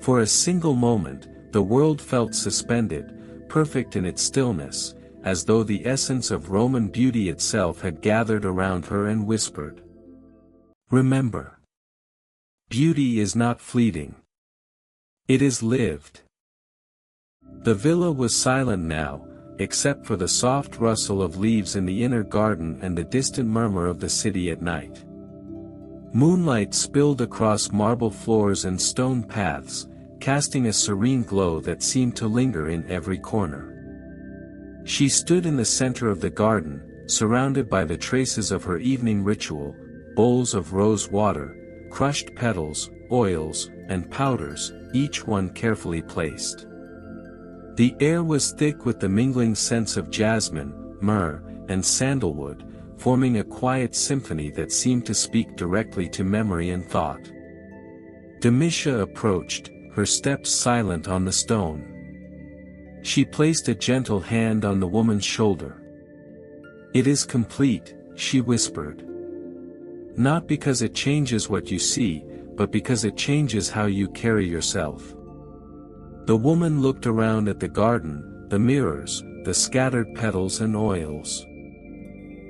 For a single moment, the world felt suspended, perfect in its stillness, as though the essence of Roman beauty itself had gathered around her and whispered, "Remember, beauty is not fleeting. It is lived." The villa was silent now, except for the soft rustle of leaves in the inner garden and the distant murmur of the city at night. Moonlight spilled across marble floors and stone paths, casting a serene glow that seemed to linger in every corner. She stood in the center of the garden, surrounded by the traces of her evening ritual, bowls of rose water, crushed petals, oils, and powders, each one carefully placed. The air was thick with the mingling scents of jasmine, myrrh, and sandalwood, forming a quiet symphony that seemed to speak directly to memory and thought. Demisha approached, her steps silent on the stone. She placed a gentle hand on the woman's shoulder. "It is complete," she whispered. "Not because it changes what you see, but because it changes how you carry yourself." The woman looked around at the garden, the mirrors, the scattered petals and oils.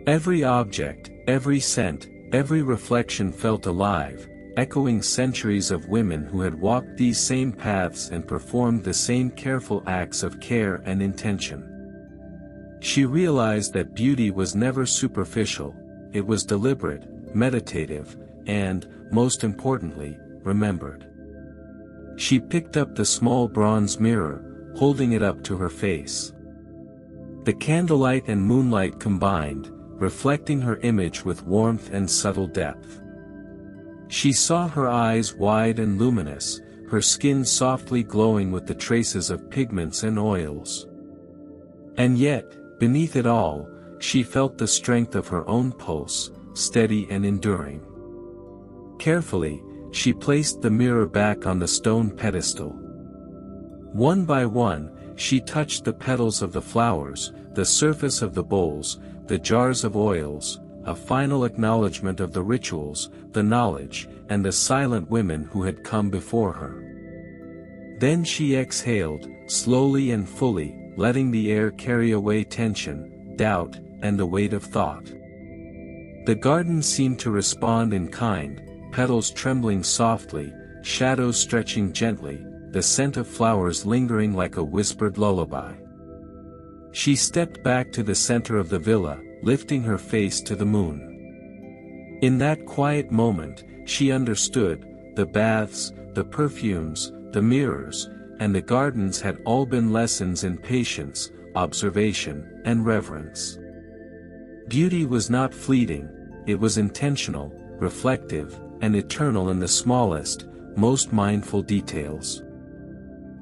Every object, every scent, every reflection felt alive, echoing centuries of women who had walked these same paths and performed the same careful acts of care and intention. She realized that beauty was never superficial, it was deliberate, meditative, and, most importantly, remembered. She picked up the small bronze mirror, holding it up to her face. The candlelight and moonlight combined, reflecting her image with warmth and subtle depth. She saw her eyes wide and luminous, her skin softly glowing with the traces of pigments and oils. And yet, beneath it all, she felt the strength of her own pulse, steady and enduring. Carefully, she placed the mirror back on the stone pedestal. One by one, she touched the petals of the flowers, the surface of the bowls, the jars of oils, a final acknowledgement of the rituals, the knowledge, and the silent women who had come before her. Then she exhaled, slowly and fully, letting the air carry away tension, doubt, and the weight of thought. The garden seemed to respond in kind, petals trembling softly, shadows stretching gently, the scent of flowers lingering like a whispered lullaby. She stepped back to the center of the villa, lifting her face to the moon. In that quiet moment, she understood, the baths, the perfumes, the mirrors, and the gardens had all been lessons in patience, observation, and reverence. Beauty was not fleeting, it was intentional, reflective, and eternal in the smallest, most mindful details.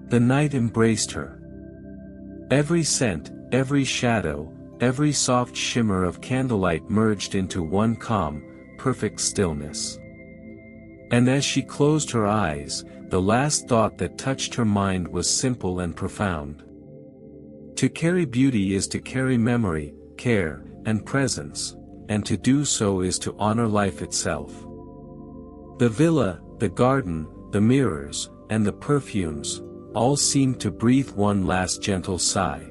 The night embraced her. Every scent, every shadow, every soft shimmer of candlelight merged into one calm, perfect stillness. And as she closed her eyes, the last thought that touched her mind was simple and profound. To carry beauty is to carry memory, care, and presence, and to do so is to honor life itself. The villa, the garden, the mirrors, and the perfumes, all seemed to breathe one last gentle sigh.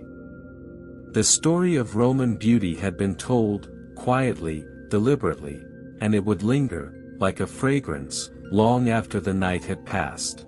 The story of Roman beauty had been told, quietly, deliberately, and it would linger, like a fragrance, long after the night had passed.